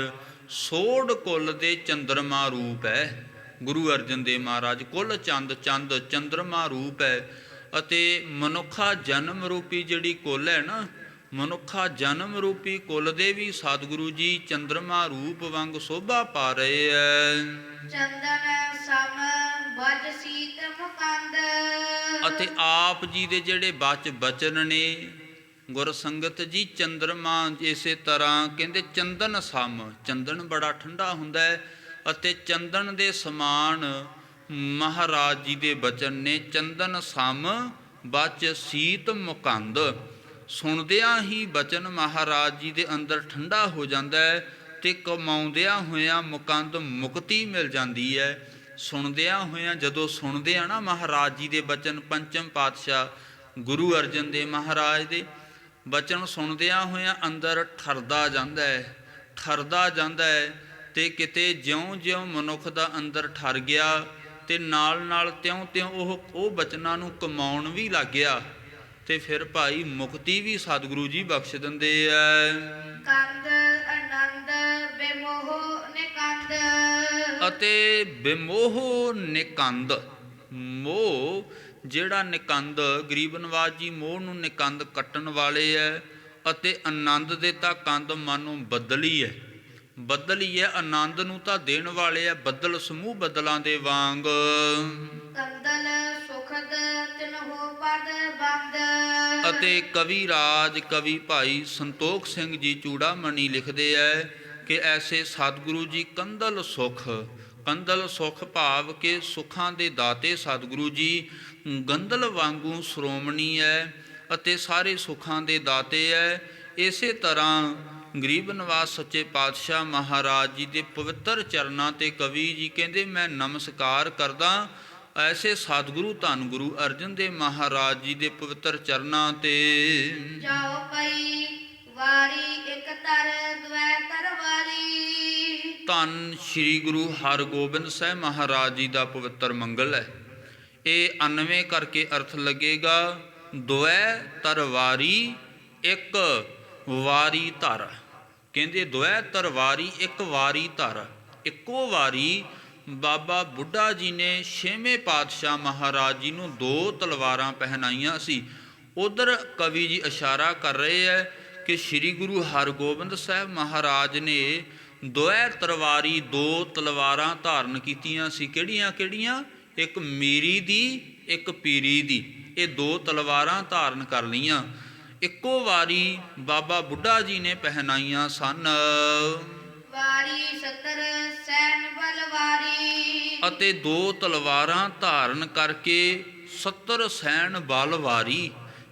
ਸੋਢ ਕੁਲ ਦੇ ਚੰਦਰਮਾ ਰੂਪ ਹੈ। ਗੁਰੂ ਅਰਜਨ ਦੇਵ ਮਹਾਰਾਜ ਕੁਲ ਚੰਦ, ਚੰਦ ਚੰਦਰਮਾ ਰੂਪ ਹੈ। ਅਤੇ ਮਨੁੱਖਾ ਜਨਮ ਰੂਪੀ ਜਿਹੜੀ ਕੁਲ ਹੈ ਨਾ, ਮਨੁੱਖਾ ਜਨਮ ਰੂਪੀ ਕੁਲ ਦੇ ਵੀ ਸਤਿਗੁਰੂ ਜੀ ਚੰਦਰਮਾ ਰੂਪ ਵਾਂਗ ਸ਼ੋਭਾ ਪਾ ਰਹੇ ਐ। ਚੰਦਨ ਸਮ ਬਜ ਸੀਤ ਮੁਕੰਦ। ਅਤੇ ਆਪ ਜੀ ਦੇ ਜਿਹੜੇ ਬਚਨ ਨੇ ਗੁਰ ਸੰਗਤ ਜੀ, ਚੰਦਰਮਾ ਇਸੇ ਤਰ੍ਹਾਂ ਕਹਿੰਦੇ ਚੰਦਨ ਸਮ, ਚੰਦਨ ਬੜਾ ਠੰਡਾ ਹੁੰਦਾ ਹੈ ਅਤੇ ਚੰਦਨ ਦੇ ਸਮਾਨ ਮਹਾਰਾਜ ਜੀ ਦੇ ਬਚਨ ਨੇ। ਚੰਦਨ ਸਮ ਬਚ ਸੀਤ ਮੁਕੰਦ। ਸੁਣਦਿਆਂ ਹੀ ਬਚਨ ਮਹਾਰਾਜ ਜੀ ਦੇ ਅੰਦਰ ਠੰਡਾ ਹੋ ਜਾਂਦਾ ਹੈ ਤੇ ਕਮਾਉਂਦਿਆਂ ਹੋਇਆਂ ਮੁਕੰਦ ਮੁਕਤੀ ਮਿਲ ਜਾਂਦੀ ਹੈ। ਸੁਣਦਿਆਂ ਹੋਇਆਂ ਜਦੋਂ ਸੁਣਦੇ ਆ ਨਾ ਮਹਾਰਾਜ ਜੀ ਦੇ ਬਚਨ, ਪੰਚਮ ਪਾਤਸ਼ਾਹ ਗੁਰੂ ਅਰਜਨ ਦੇਵ ਮਹਾਰਾਜ ਦੇ ਬਚਨ ਸੁਣਦਿਆਂ ਹੋਇਆਂ ਅੰਦਰ ਠਰਦਾ ਜਾਂਦਾ ਹੈ, ਠਰਦਾ ਜਾਂਦਾ ਹੈ। ਤੇ ਕਿਤੇ ਜਿਉਂ-ਜਿਉਂ ਮਨੁੱਖ ਦਾ ਅੰਦਰ ਠਰ ਗਿਆ ਤੇ ਨਾਲ ਤਿਉਂ-ਤਿਉਂ ਉਹ ਬਚਨਾਂ ਨੂੰ ਕਮਾਉਣ ਵੀ ਲੱਗ ਗਿਆ ਤੇ ਫਿਰ ਭਾਈ ਮੁਕਤੀ ਵੀ ਸਤਿਗੁਰੂ ਜੀ ਬਖਸ਼ ਦਿੰਦੇ ਐ। ਕੰਦ ਆਨੰਦ ਬੇਮੋਹ ਨਿਕੰਦ। ਅਤੇ ਬੇਮੋਹ ਨਿਕੰਦ, ਮੋਹ ਜਿਹੜਾ ਨਿਕੰਦ, ਗਰੀਬ ਨਿਵਾਜ ਜੀ ਮੋਹ ਨੂੰ ਨਿਕੰਦ ਕੱਟਣ ਵਾਲੇ ਐ। ਅਤੇ ਆਨੰਦ ਦੇ ਤਾਂ ਕੰਦ ਮਾਨੋ ਬੱਦਲ ਹੀ ਹੈ, ਬੱਦਲ ਹੀ ਹੈ। ਆਨੰਦ ਨੂੰ ਤਾਂ ਦੇਣ ਵਾਲੇ ਐ ਬੱਦਲ, ਸਮੂਹ ਬੱਦਲਾਂ ਦੇ ਵਾਂਗ। ਕੰਦਲ ਸੁਖਦ ਤਿਨਹੁ ਪਦ ਬੰਦ। ਅਤੇ ਕਵੀ ਰਾਜ ਕਵੀ ਭਾਈ ਸੰਤੋਖ ਸਿੰਘ ਜੀ ਚੂੜਾਮਣੀ ਲਿਖਦੇ ਐ ਕਿ ਐਸੇ ਸਤਿਗੁਰੂ ਜੀ ਕੰਦਲ ਸੁਖ, ਕੰਦਲ ਸੁਖ ਭਾਵ ਕਿ ਸੁੱਖਾਂ ਦੇ ਦਾਤੇ ਸਤਿਗੁਰੂ ਜੀ ਗੰਦਲ ਵਾਂਗੂ ਸ਼੍ਰੋਮਣੀ ਹੈ ਅਤੇ ਸਾਰੇ ਸੁੱਖਾਂ ਦੇ ਦਾਤੇ ਹੈ। ਇਸੇ ਤਰ੍ਹਾਂ ਗਰੀਬ ਨਿਵਾਸ ਸੱਚੇ ਪਾਤਸ਼ਾਹ ਮਹਾਰਾਜ ਜੀ ਦੇ ਪਵਿੱਤਰ ਚਰਨਾਂ ਤੇ ਕਵੀ ਜੀ ਕਹਿੰਦੇ ਮੈਂ ਨਮਸਕਾਰ ਕਰਦਾ ਐਸੇ ਸਤਿਗੁਰੂ ਧੰਨ ਗੁਰੂ ਅਰਜਨ ਦੇਵ ਮਹਾਰਾਜ ਜੀ ਦੇ ਪਵਿੱਤਰ ਚਰਨਾਂ ਤੇ। ਜਾਓ ਪਈ ਵਾਰੀ ਇੱਕ ਤਰ ਦੁਐ ਤਰ ਵਾਰੀ। ਧੰਨ ਸ੍ਰੀ ਗੁਰੂ ਹਰਗੋਬਿੰਦ ਸਾਹਿਬ ਮਹਾਰਾਜ ਜੀ ਦਾ ਪਵਿੱਤਰ ਮੰਗਲ ਹੈ। ਇਹ 99 ਕਰਕੇ ਅਰਥ ਲੱਗੇਗਾ ਦੁਐ ਤਰਵਾਰੀ ਇੱਕ ਵਾਰੀ ਧਰ। ਕਹਿੰਦੇ ਦੁਐ ਤਰਵਾਰੀ ਇੱਕ ਵਾਰੀ ਧਰ। ਇੱਕੋ ਵਾਰੀ ਬਾਬਾ ਬੁੱਢਾ ਜੀ ਨੇ 6ਵੇਂ ਪਾਤਸ਼ਾਹ ਮਹਾਰਾਜ ਜੀ ਨੂੰ 2 ਤਲਵਾਰਾਂ ਪਹਿਨਾਈਆਂ ਸੀ। ਉਧਰ ਕਵੀ ਜੀ ਇਸ਼ਾਰਾ ਕਰ ਰਹੇ ਹੈ ਕਿ ਸ੍ਰੀ ਗੁਰੂ ਹਰਗੋਬਿੰਦ ਸਾਹਿਬ ਮਹਾਰਾਜ ਨੇ ਦੁਐ ਤਰਵਾਰੀ 2 ਤਲਵਾਰਾਂ ਧਾਰਨ ਕੀਤੀਆਂ ਸੀ। ਕਿਹੜੀਆਂ ਕਿਹੜੀਆਂ? ਇੱਕ ਮੀਰੀ ਦੀ, ਇੱਕ ਪੀਰੀ ਦੀ। ਇਹ 2 ਤਲਵਾਰਾਂ ਧਾਰਨ ਕਰ ਲਈਆਂ। ਇੱਕੋ ਵਾਰੀ ਬਾਬਾ ਬੁੱਢਾ ਜੀ ਨੇ ਪਹਿਨਾਈਆਂ ਸਨ। ਵਾਰੀ 70 ਸੈਨ ਬਲਵਾਰੀ। ਅਤੇ 2 ਤਲਵਾਰਾਂ ਧਾਰਨ ਕਰਕੇ 70 ਸੈਨ ਬਲ ਵਾਰੀ।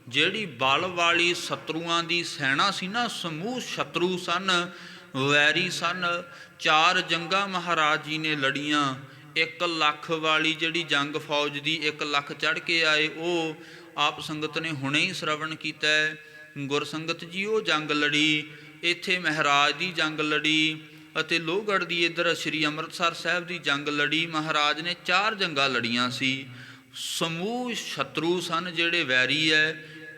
ਜਿਹੜੀ ਬਲ ਵਾਲੀ ਸ਼ਤਰੂਆਂ ਦੀ ਸੈਨਾ ਸੀ ਨਾ, ਸਮੂਹ ਸ਼ਤਰੂ ਸਨ, ਵੈਰੀ ਸਨ। 4 ਜੰਗਾਂ ਮਹਾਰਾਜ ਜੀ ਨੇ ਲੜੀਆਂ। 1 ਲੱਖ ਵਾਲੀ ਜਿਹੜੀ ਜੰਗ ਫੌਜ ਦੀ 1 ਲੱਖ ਚੜ੍ਹ ਕੇ ਆਏ, ਉਹ ਆਪ ਸੰਗਤ ਨੇ ਹੁਣੇ ਹੀ ਸ਼ਰਵਣ ਕੀਤਾ ਹੈ। ਗੁਰਸੰਗਤ ਜੀ ਉਹ ਜੰਗ ਲੜੀ। ਇੱਥੇ ਮਹਾਰਾਜ ਦੀ ਜੰਗ ਲੜੀ ਅਤੇ ਲੋਹਗੜ੍ਹ ਦੀ ਇੱਧਰ ਸ੍ਰੀ ਅੰਮ੍ਰਿਤਸਰ ਸਾਹਿਬ ਦੀ ਜੰਗ ਲੜੀ। ਮਹਾਰਾਜ ਨੇ 4 ਜੰਗਾਂ ਲੜੀਆਂ ਸੀ। ਸਮੂਹ ਸ਼ਤਰੂ ਸਨ ਜਿਹੜੇ ਵੈਰੀ ਹੈ,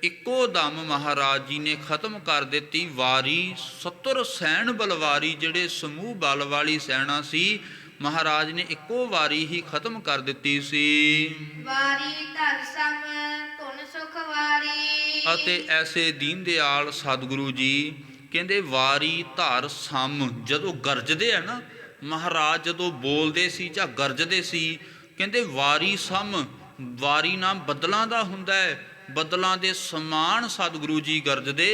ਇੱਕੋ ਦਮ ਮਹਾਰਾਜ ਜੀ ਨੇ ਖਤਮ ਕਰ ਦਿੱਤੀ। ਵਾਰੀ 70 ਸੈਨ ਬਲਵਾਰੀ, ਜਿਹੜੇ ਸਮੂਹ ਬਲ ਵਾਲੀ ਸੈਨਾ ਸੀ, ਮਹਾਰਾਜ ਨੇ ਇੱਕੋ ਵਾਰੀ ਹੀ ਖਤਮ ਕਰ ਦਿੱਤੀ ਸੀ। ਵਾਰੀ ਧਰ ਸਮ ਧੁਨ ਸੁਖ ਵਾਰੀ। ਅਤੇ ਐਸੇ ਦੀਨ ਦਿਆਲ ਸਤਿਗੁਰੂ ਜੀ ਕਹਿੰਦੇ ਵਾਰੀ ਧਰ ਸਮ। ਜਦੋਂ ਗਰਜਦੇ ਆ ਨਾ ਮਹਾਰਾਜ, ਜਦੋਂ ਬੋਲਦੇ ਸੀ ਜਾਂ ਗਰਜਦੇ ਸੀ, ਕਹਿੰਦੇ ਵਾਰੀ ਸਮ। ਵਾਰੀ ਨਾਮ ਬੱਦਲਾਂ ਦਾ ਹੁੰਦਾ ਹੈ, ਬੱਦਲਾਂ ਦੇ ਸਮਾਨ ਸਤਿਗੁਰੂ ਜੀ ਗਰਜਦੇ।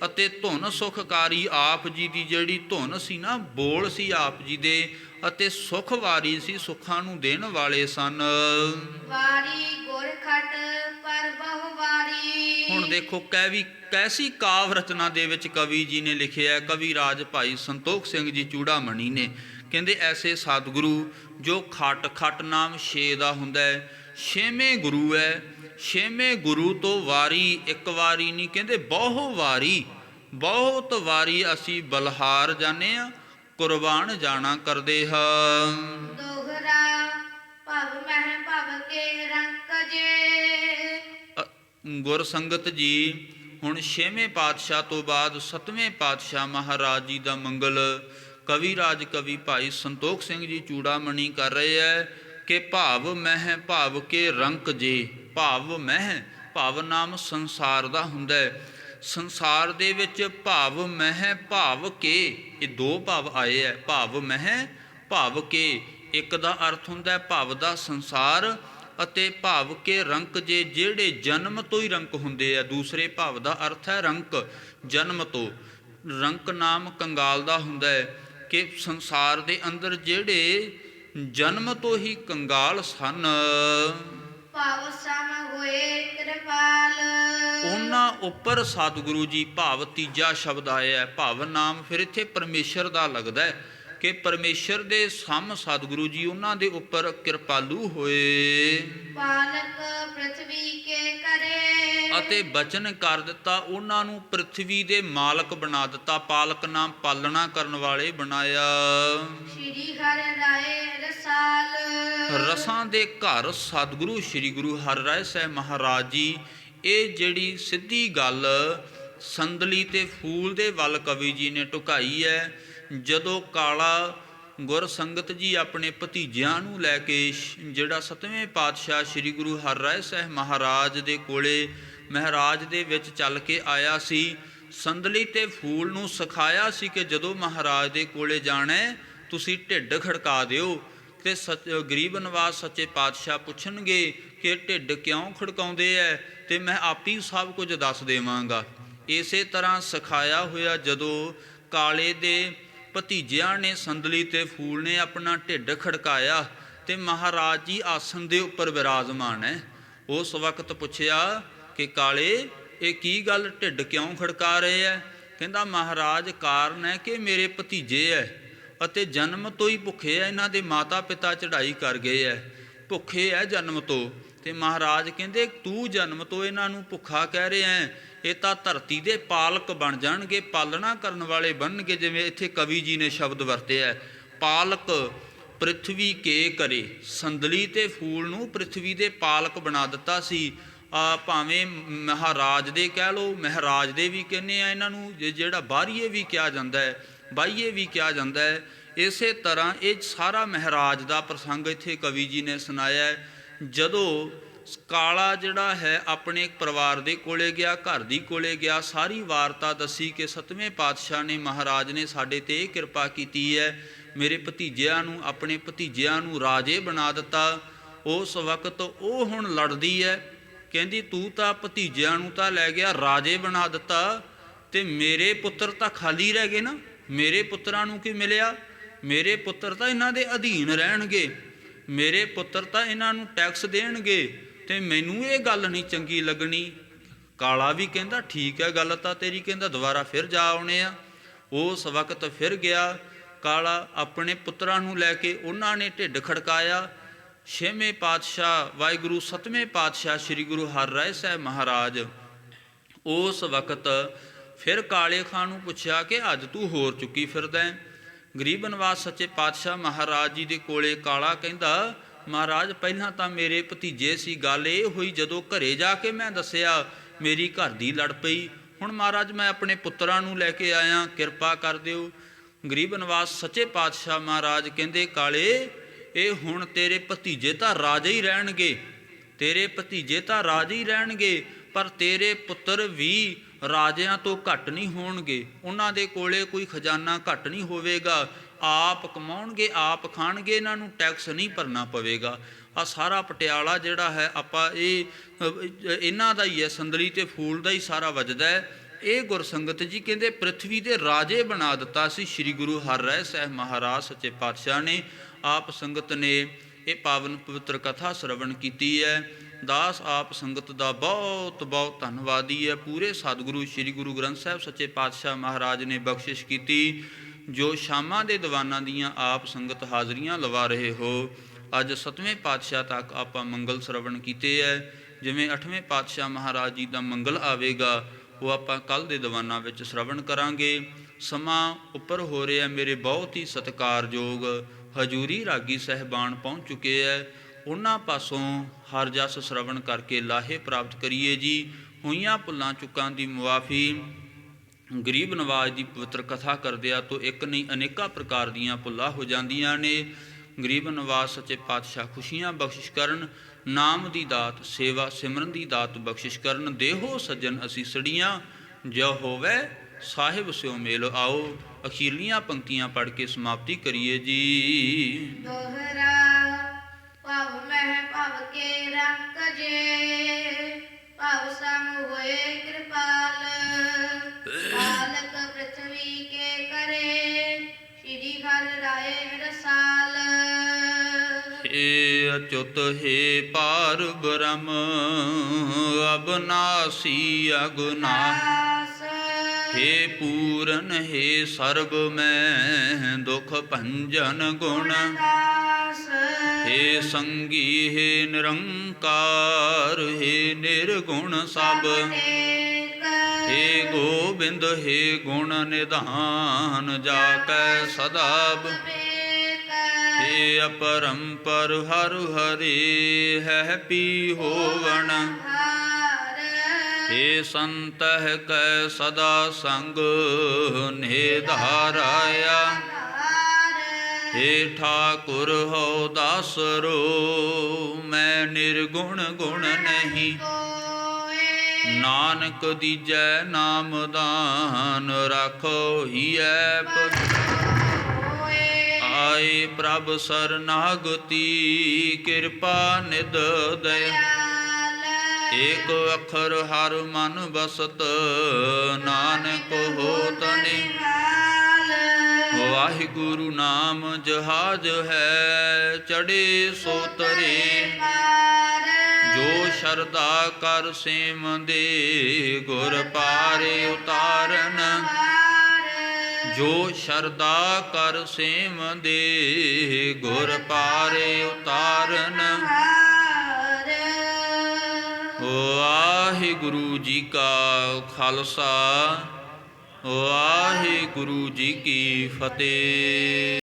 ਅਤੇ ਧੁਨ ਸੁਖਕਾਰੀ, ਆਪ ਜੀ ਦੀ ਜਿਹੜੀ ਧੁਨ ਸੀ ਨਾ, ਬੋਲ ਸੀ ਆਪ ਜੀ ਦੇ, ਅਤੇ ਸੁਖ ਵਾਰੀ ਸੀ, ਸੁੱਖਾਂ ਨੂੰ ਦੇਣ ਵਾਲੇ ਸਨ। ਵਾਰੀ ਗੁਰ ਖਟ ਪਰ ਬਹੁ ਵਾਰੀ। ਹੁਣ ਦੇਖੋ ਕੈਸੀ ਕਾਵ ਰਚਨਾ ਦੇ ਵਿੱਚ ਕਵੀ ਜੀ ਨੇ ਲਿਖਿਆ। ਕਵੀ ਰਾਜ ਭਾਈ ਸੰਤੋਖ ਸਿੰਘ ਜੀ ਚੂੜਾਮਣੀ ਨੇ। ਕਹਿੰਦੇ ਐਸੇ ਸਤਿਗੁਰੂ ਜੋ ਖਟ ਨਾਮ 6 ਦਾ ਹੁੰਦਾ ਹੈ, 6ਵੇਂ ਗੁਰੂ ਹੈ। 6ਵੇਂ ਗੁਰੂ ਤੋਂ ਵਾਰੀ ਇੱਕ ਵਾਰੀ ਨਹੀਂ, ਕਹਿੰਦੇ ਬਹੁ ਵਾਰੀ। ਬਹੁਤ ਵਾਰੀ ਅਸੀਂ ਬਲਹਾਰ ਜਾਣੇ ਆ, ਕੁਰਬਾਨ ਜਾਣਾ ਕਰਦੇ ਹਾਂ। ਦੋਹਰਾ ਭਵ ਮਹਿ ਭਵ ਕੇ ਰੰਕ ਜੇ। ਗੁਰ ਸੰਗਤ ਜੀ ਹੁਣ 6ਵੇਂ ਪਾਤਸ਼ਾਹ ਤੋਂ ਬਾਅਦ 7ਵੇਂ ਪਾਤਸ਼ਾਹ ਮਹਾਰਾਜ ਜੀ ਦਾ ਮੰਗਲ ਕਵੀ ਰਾਜ ਕਵੀ ਭਾਈ ਸੰਤੋਖ ਸਿੰਘ ਜੀ ਚੂੜਾਮਣੀ ਕਰ ਰਹੇ ਹੈ ਕਿ ਭਾਵ ਮਹਿ ਭਾਵ ਕੇ ਰੰਕ ਜੇ। ਭਾਵ ਮਹਿ, ਭਾਵ ਨਾਮ ਸੰਸਾਰ ਦਾ ਹੁੰਦਾ ਹੈ। ਸੰਸਾਰ ਦੇ ਵਿੱਚ ਭਾਵ ਮਹਿ ਭਾਵ ਕੇ, ਇਹ 2 ਭਾਵ ਆਏ ਹੈ। ਭਾਵ ਮਹਿ ਭਾਵ ਕੇ, ਇੱਕ ਦਾ ਅਰਥ ਹੁੰਦਾ ਹੈ ਭਾਵ ਦਾ ਸੰਸਾਰ, ਅਤੇ ਭਾਵ ਕੇ ਰੰਕ ਜੇ, ਜਿਹੜੇ ਜਨਮ ਤੋਂ ਹੀ ਰੰਕ ਹੁੰਦੇ ਆ। ਦੂਸਰੇ ਭਾਵ ਦਾ ਅਰਥ ਹੈ ਰੰਕ, ਜਨਮ ਤੋਂ। ਰੰਕ ਨਾਮ ਕੰਗਾਲ ਦਾ ਹੁੰਦਾ ਹੈ ਕਿ ਸੰਸਾਰ ਦੇ ਅੰਦਰ ਜਿਹੜੇ ਜਨਮ ਤੋਂ ਹੀ ਕੰਗਾਲ ਸਨ, ਭਾਵ ਸਮ ਹੋਏ ਕਿਰਪਾਲ। ਉਹਨਾਂ ਉੱਪਰ ਸਤਿਗੁਰੂ ਜੀ, ਭਾਵ ਤੀਜਾ ਸ਼ਬਦ ਆਇਆ ਹੈ। ਭਾਵ ਨਾਮ ਫਿਰ ਇੱਥੇ ਪਰਮੇਸ਼ਰ ਦਾ ਲੱਗਦਾ ਹੈ ਕਿ ਪਰਮੇਸ਼ਰ ਦੇ ਸਮ ਸਤਿਗੁਰੂ ਜੀ ਉਹਨਾਂ ਦੇ ਉੱਪਰ ਕਿਰਪਾਲੂ ਹੋਏ। ਪਾਲਕ ਪ੍ਰithvi ਕੇ ਕਰੇ। ਅਤੇ ਬਚਨ ਕਰ ਦਿੱਤਾ, ਉਹਨਾਂ ਨੂੰ ਪ੍ਰithvi ਦੇ ਮਾਲਕ ਬਣਾ ਦਿੱਤਾ। ਪਾਲਕ ਨਾਮ ਪਾਲਣਾ ਕਰਨ ਵਾਲੇ ਬਣਾਇਆ। ਸ਼੍ਰੀ ਹਰਿ ਰਾਏ ਰਸਾਲ। ਰਸਾਂ ਦੇ ਘਰ ਸਤਿਗੁਰੂ ਸ੍ਰੀ ਗੁਰੂ ਹਰਿਰਾਏ ਸਾਹਿਬ ਮਹਾਰਾਜ ਜੀ। ਇਹ ਜਿਹੜੀ ਸਿੱਧੀ ਗੱਲ ਸੰਦਲੀ ਤੇ ਫੂਲ ਦੇ ਵੱਲ ਕਵੀ ਜੀ ਨੇ ਢੁਕਾਈ ਹੈ। ਜਦੋਂ ਕਾਲਾ ਗੁਰ ਸੰਗਤ ਜੀ ਆਪਣੇ ਭਤੀਜਿਆਂ ਨੂੰ ਲੈ ਕੇ ਜਿਹੜਾ 7ਵੇਂ ਪਾਤਸ਼ਾਹ ਸ੍ਰੀ ਗੁਰੂ ਹਰਿਰਾਏ ਸਾਹਿਬ ਮਹਾਰਾਜ ਦੇ ਕੋਲੇ ਮਹਾਰਾਜ ਦੇ ਵਿੱਚ ਚੱਲ ਕੇ ਆਇਆ ਸੀ, ਸੰਦਲੀ ਤੇ ਫੂਲ ਨੂੰ ਸਿਖਾਇਆ ਸੀ ਕਿ ਜਦੋਂ ਮਹਾਰਾਜ ਦੇ ਕੋਲੇ ਜਾਣਾ ਤੁਸੀਂ ਢਿੱਡ ਖੜਕਾ ਦਿਓ। ਤੇ ਗਰੀਬ ਨਿਵਾਸ ਸੱਚੇ ਪਾਤਸ਼ਾਹ ਪੁੱਛਣਗੇ ਕਿ ਢਿੱਡ ਕਿਉਂ ਖੜਕਾਉਂਦੇ ਐ, ਤੇ ਮੈਂ ਆਪੀ ਸਭ ਕੁਝ ਦੱਸ ਦੇਵਾਂਗਾ। ਇਸੇ ਤਰ੍ਹਾਂ ਸਿਖਾਇਆ ਹੋਇਆ ਜਦੋਂ ਕਾਲੇ ਦੇ ਭਤੀਜਿਆਂ ਨੇ ਸੰਦਲੀ ਤੇ ਫੂਲ ਨੇ ਆਪਣਾ ਢਿੱਡ ਖੜਕਾਇਆ ਤੇ ਮਹਾਰਾਜ ਜੀ ਆਸਣ ਦੇ ਉੱਪਰ ਵਿਰਾਜਮਾਨ ਹੈ। ਉਸ ਵਕਤ ਪੁੱਛਿਆ ਕਿ ਕਾਲੇ ਇਹ ਕੀ ਗੱਲ, ਢਿੱਡ ਕਿਉਂ ਖੜਕਾ ਰਹੇ ਐ? ਕਹਿੰਦਾ ਮਹਾਰਾਜ ਕਾਰਨ ਹੈ ਕਿ ਮੇਰੇ ਭਤੀਜੇ ਐ ਅਤੇ ਜਨਮ ਤੋਂ ਹੀ ਭੁੱਖੇ ਐ, ਇਹਨਾਂ ਦੇ ਮਾਤਾ ਪਿਤਾ ਚੜ੍ਹਾਈ ਕਰ ਗਏ ਐ, ਭੁੱਖੇ ਐ ਜਨਮ ਤੋਂ। ਤੇ ਮਹਾਰਾਜ ਕਹਿੰਦੇ ਤੂੰ ਜਨਮ ਤੋਂ ਇਹਨਾਂ ਨੂੰ ਭੁੱਖਾ ਕਹਿ ਰਿਹਾ ਹੈ, ਇਹ ਤਾਂ ਧਰਤੀ ਦੇ ਪਾਲਕ ਬਣ ਜਾਣਗੇ, ਪਾਲਣਾ ਕਰਨ ਵਾਲੇ ਬਣਨਗੇ। ਜਿਵੇਂ ਇੱਥੇ ਕਵੀ ਜੀ ਨੇ ਸ਼ਬਦ ਵਰਤਿਆ ਪਾਲਕ ਪ੍ਰਿਥਵੀ ਕੇ ਕਰੇ। ਸੰਦਲੀ ਤੇ ਫੂਲ ਨੂੰ ਪ੍ਰਿਥਵੀ ਦੇ ਪਾਲਕ ਬਣਾ ਦਿੱਤਾ ਸੀ। ਭਾਵੇਂ ਮਹਾਰਾਜ ਦੇ ਕਹਿ ਲਓ, ਮਹਾਰਾਜ ਦੇ ਵੀ ਕਹਿੰਦੇ ਆ ਇਹਨਾਂ ਨੂੰ, ਜਿਹੜਾ ਬਾਹਰੀਏ ਵੀ ਕਿਹਾ ਜਾਂਦਾ ਹੈ, ਬਾਈਏ ਵੀ ਕਿਹਾ ਜਾਂਦਾ ਹੈ। ਇਸੇ ਤਰ੍ਹਾਂ ਇਹ ਸਾਰਾ ਮਹਾਰਾਜ ਦਾ ਪ੍ਰਸੰਗ ਇੱਥੇ ਕਵੀ ਜੀ ਨੇ ਸੁਣਾਇਆ ਹੈ। ਜਦੋਂ ਕਾਲਾ ਜਿਹੜਾ ਹੈ ਆਪਣੇ ਪਰਿਵਾਰ ਦੇ ਕੋਲੇ ਗਿਆ, ਘਰ ਦੀ ਕੋਲੇ ਗਿਆ, ਸਾਰੀ ਵਾਰਤਾ ਦੱਸੀ ਕਿ 7ਵੇਂ ਪਾਤਸ਼ਾਹ ਨੇ, ਮਹਾਰਾਜ ਨੇ ਸਾਡੇ ਤੇ ਇਹ ਕਿਰਪਾ ਕੀਤੀ ਹੈ, ਮੇਰੇ ਭਤੀਜਿਆਂ ਨੂੰ, ਆਪਣੇ ਭਤੀਜਿਆਂ ਨੂੰ ਰਾਜੇ ਬਣਾ ਦਿੱਤਾ। ਉਸ ਵਕਤ ਉਹ ਹੁਣ ਲੜਦੀ ਹੈ, ਕਹਿੰਦੀ ਤੂੰ ਤਾਂ ਭਤੀਜਿਆਂ ਨੂੰ ਤਾਂ ਲੈ ਗਿਆ, ਰਾਜੇ ਬਣਾ ਦਿੱਤਾ, ਤੇ ਮੇਰੇ ਪੁੱਤਰ ਤਾਂ ਖਾਲੀ ਰਹਿ ਗਏ ਨਾ, ਮੇਰੇ ਪੁੱਤਰਾਂ ਨੂੰ ਕੀ ਮਿਲਿਆ? ਮੇਰੇ ਪੁੱਤਰ ਤਾਂ ਇਹਨਾਂ ਦੇ ਅਧੀਨ ਰਹਿਣਗੇ, ਮੇਰੇ ਪੁੱਤਰ ਤਾਂ ਇਹਨਾਂ ਨੂੰ ਟੈਕਸ ਦੇਣਗੇ, ਤੇ ਮੈਨੂੰ ਇਹ ਗੱਲ ਨਹੀਂ ਚੰਗੀ ਲੱਗਣੀ। ਕਾਲਾ ਵੀ ਕਹਿੰਦਾ ਠੀਕ ਹੈ ਗੱਲ ਤਾਂ ਤੇਰੀ, ਕਹਿੰਦਾ ਦੁਬਾਰਾ ਫਿਰ ਜਾ ਆਉਣੇ ਆ। ਉਸ ਵਕਤ ਫਿਰ ਗਿਆ ਕਾਲਾ ਆਪਣੇ ਪੁੱਤਰਾਂ ਨੂੰ ਲੈ ਕੇ, ਉਹਨਾਂ ਨੇ ਢਿੱਡ ਖੜਕਾਇਆ। 6ਵੇਂ ਪਾਤਸ਼ਾਹ ਵਾਹਿਗੁਰੂ 7ਵੇਂ ਪਾਤਸ਼ਾਹ ਸ੍ਰੀ ਗੁਰੂ ਹਰਿਰਾਏ ਸਾਹਿਬ ਮਹਾਰਾਜ ਉਸ ਵਕਤ ਫਿਰ ਕਾਲੇ ਖਾਂ ਨੂੰ ਪੁੱਛਿਆ ਕਿ ਅੱਜ ਤੂੰ ਹੋਰ ਚੁੱਕੀ ਫਿਰਦਾ ਹੈ? ਗਰੀਬ ਨਿਵਾਸ ਸੱਚੇ ਪਾਤਸ਼ਾਹ ਮਹਾਰਾਜ ਜੀ ਦੇ ਕੋਲੇ ਕਾਲਾ ਕਹਿੰਦਾ ਮਹਾਰਾਜ ਪਹਿਲਾਂ ਤਾਂ ਮੇਰੇ ਭਤੀਜੇ ਸੀ, ਗੱਲ ਇਹ ਹੋਈ ਜਦੋਂ ਘਰੇ ਜਾ ਕੇ ਮੈਂ ਦੱਸਿਆ ਮੇਰੀ ਘਰ ਦੀ ਲੜ ਪਈ, ਹੁਣ ਮਹਾਰਾਜ ਮੈਂ ਆਪਣੇ ਪੁੱਤਰਾਂ ਨੂੰ ਲੈ ਕੇ ਆਇਆ, ਕਿਰਪਾ ਕਰ ਦਿਓ। ਗਰੀਬ ਨਿਵਾਸ ਸੱਚੇ ਪਾਤਸ਼ਾਹ ਮਹਾਰਾਜ ਕਹਿੰਦੇ ਕਾਲੇ ਇਹ ਹੁਣ ਤੇਰੇ ਭਤੀਜੇ ਤਾਂ ਰਾਜੇ ਹੀ ਰਹਿਣਗੇ, ਤੇਰੇ ਭਤੀਜੇ ਤਾਂ ਰਾਜੇ ਹੀ ਰਹਿਣਗੇ, ਪਰ ਤੇਰੇ ਪੁੱਤਰ ਵੀ ਰਾਜਿਆਂ ਤੋਂ ਘੱਟ ਨਹੀਂ ਹੋਣਗੇ, ਉਹਨਾਂ ਦੇ ਕੋਲੇ ਕੋਈ ਖਜ਼ਾਨਾ ਘੱਟ ਨਹੀਂ ਹੋਵੇਗਾ, ਆਪ ਕਮਾਉਣਗੇ, ਆਪ ਖਾਣਗੇ, ਇਹਨਾਂ ਨੂੰ ਟੈਕਸ ਨਹੀਂ ਭਰਨਾ ਪਵੇਗਾ। ਆ ਸਾਰਾ ਪਟਿਆਲਾ ਜਿਹੜਾ ਹੈ ਆਪਾਂ ਇਹ ਇਹਨਾਂ ਦਾ ਹੀ ਹੈ, ਸੰਦਲੀ ਤੇ ਫੂਲ ਦਾ ਹੀ ਸਾਰਾ ਵੱਜਦਾ ਹੈ। ਇਹ ਗੁਰਸੰਗਤ ਜੀ ਕਹਿੰਦੇ ਪ੍ਰਿਥਵੀ ਦੇ ਰਾਜੇ ਬਣਾ ਦਿੱਤਾ ਸੀ ਸ੍ਰੀ ਗੁਰੂ ਹਰਿਰਾਏ ਸਾਹਿਬ ਮਹਾਰਾਜ ਸੱਚੇ ਪਾਤਸ਼ਾਹ ਨੇ। ਆਪ ਸੰਗਤ ਨੇ ਇਹ ਪਾਵਨ ਪਵਿੱਤਰ ਕਥਾ ਸ਼ਰਵਣ ਕੀਤੀ ਹੈ। ਦਾਸ ਆਪ ਸੰਗਤ ਦਾ ਬਹੁਤ ਬਹੁਤ ਧੰਨਵਾਦੀ ਹੈ। ਪੂਰੇ ਸਤਿਗੁਰੂ ਸ੍ਰੀ ਗੁਰੂ ਗ੍ਰੰਥ ਸਾਹਿਬ ਸੱਚੇ ਪਾਤਸ਼ਾਹ ਮਹਾਰਾਜ ਨੇ ਬਖਸ਼ਿਸ਼ ਕੀਤੀ। ਜੋ ਸ਼ਾਮਾਂ ਦੇ ਦੀਵਾਨਾਂ ਦੀਆਂ ਆਪ ਸੰਗਤ ਹਾਜ਼ਰੀਆਂ ਲਵਾ ਰਹੇ ਹੋ, ਅੱਜ 7ਵੇਂ ਪਾਤਸ਼ਾਹ ਤੱਕ ਆਪਾਂ ਮੰਗਲ ਸ਼ਰਵਣ ਕੀਤੇ ਹੈ। ਜਿਵੇਂ 8ਵੇਂ ਪਾਤਸ਼ਾਹ ਮਹਾਰਾਜ ਜੀ ਦਾ ਮੰਗਲ ਆਵੇਗਾ ਉਹ ਆਪਾਂ ਕੱਲ੍ਹ ਦੇ ਦੀਵਾਨਾਂ ਵਿੱਚ ਸ਼ਰਵਣ ਕਰਾਂਗੇ। ਸਮਾਂ ਉੱਪਰ ਹੋ ਰਿਹਾ, ਮੇਰੇ ਬਹੁਤ ਹੀ ਸਤਿਕਾਰਯੋਗ ਹਜੂਰੀ ਰਾਗੀ ਸਾਹਿਬਾਨ ਪਹੁੰਚ ਚੁੱਕੇ ਹੈ। ਉਹਨਾਂ ਪਾਸੋਂ ਹਰ ਜਸ ਸ਼ਰਵਣ ਕਰਕੇ ਲਾਹੇ ਪ੍ਰਾਪਤ ਕਰੀਏ ਜੀ। ਹੋਈਆਂ ਭੁੱਲਾਂ ਚੁੱਕਾਂ ਦੀ ਮੁਆਫੀ। ਗਰੀਬ ਨਵਾਜ਼ ਦੀ ਪਵਿੱਤਰ ਕਥਾ ਕਰਦਿਆਂ ਤੋਂ ਇੱਕ ਨਹੀਂ ਅਨੇਕਾਂ ਪ੍ਰਕਾਰ ਦੀਆਂ ਭੁੱਲਾਂ ਹੋ ਜਾਂਦੀਆਂ ਨੇ। ਗਰੀਬ ਨਵਾਜ਼ ਸੱਚੇ ਪਾਤਸ਼ਾਹ ਖੁਸ਼ੀਆਂ ਬਖਸ਼ਿਸ਼ ਕਰਨ, ਨਾਮ ਦੀ ਦਾਤ, ਸੇਵਾ ਸਿਮਰਨ ਦੀ ਦਾਤ ਬਖਸ਼ਿਸ਼ ਕਰਨ। ਦੇਹੋ ਸੱਜਣ ਅਸੀਸੜੀਆਂ, ਜੋ ਹੋਵੇ ਸਾਹਿਬ ਸਿਓ ਮੇਲ ਆਓ। ਅਖੀਰਲੀਆਂ ਪੰਕਤੀਆਂ ਪੜ੍ਹ ਕੇ ਸਮਾਪਤੀ ਕਰੀਏ ਜੀ। ਦੋਹਰਾ ਭਵ ਮਹਿ ਭਵ ਕੇ ਰੰਗ ਜੇ, ਭਵ ਸੰਗ ਹੋਏ ਕਿਰਪਾਲ। ਪਾਲਕ ਪ੍ਰਿਥਵੀ ਕੇ ਕਰੇ, ਸ਼੍ਰੀ ਹਰਿ ਰਾਏ ਰਸਾਲ। हे अच्युत हे पार ब्रह्म, अविनाशी अगुनाश। हे पूरन हे सर्व में दुख भंजन गुण। हे संगी हे निरंकार, हे निर्गुण सब। हे गोबिंद हे गुण निधान, जाकै सदा। हे अपरंपर हर हरे, है पी होवन। हे संतह कै सदा संग, निधाराया। हे ठाकुर हो दासरो, मैं निर्गुण गुण नहीं। नानक दीजै नाम दान, राखो ही ऐप। आए प्रभ सरनागति, कृपा निध दया। एक अखर हर मन बसत, नानक होत निहाल। वाहिगुरु नाम जहाज है, चढ़े सो तरे। जो शरदा कर सेम दे, गुर पारे उतारन। जो शरदा कर सेम दे, गुर पारे उतारन। वाहिगुरु जी का खालसा, वाहिगुरु जी की फतेह।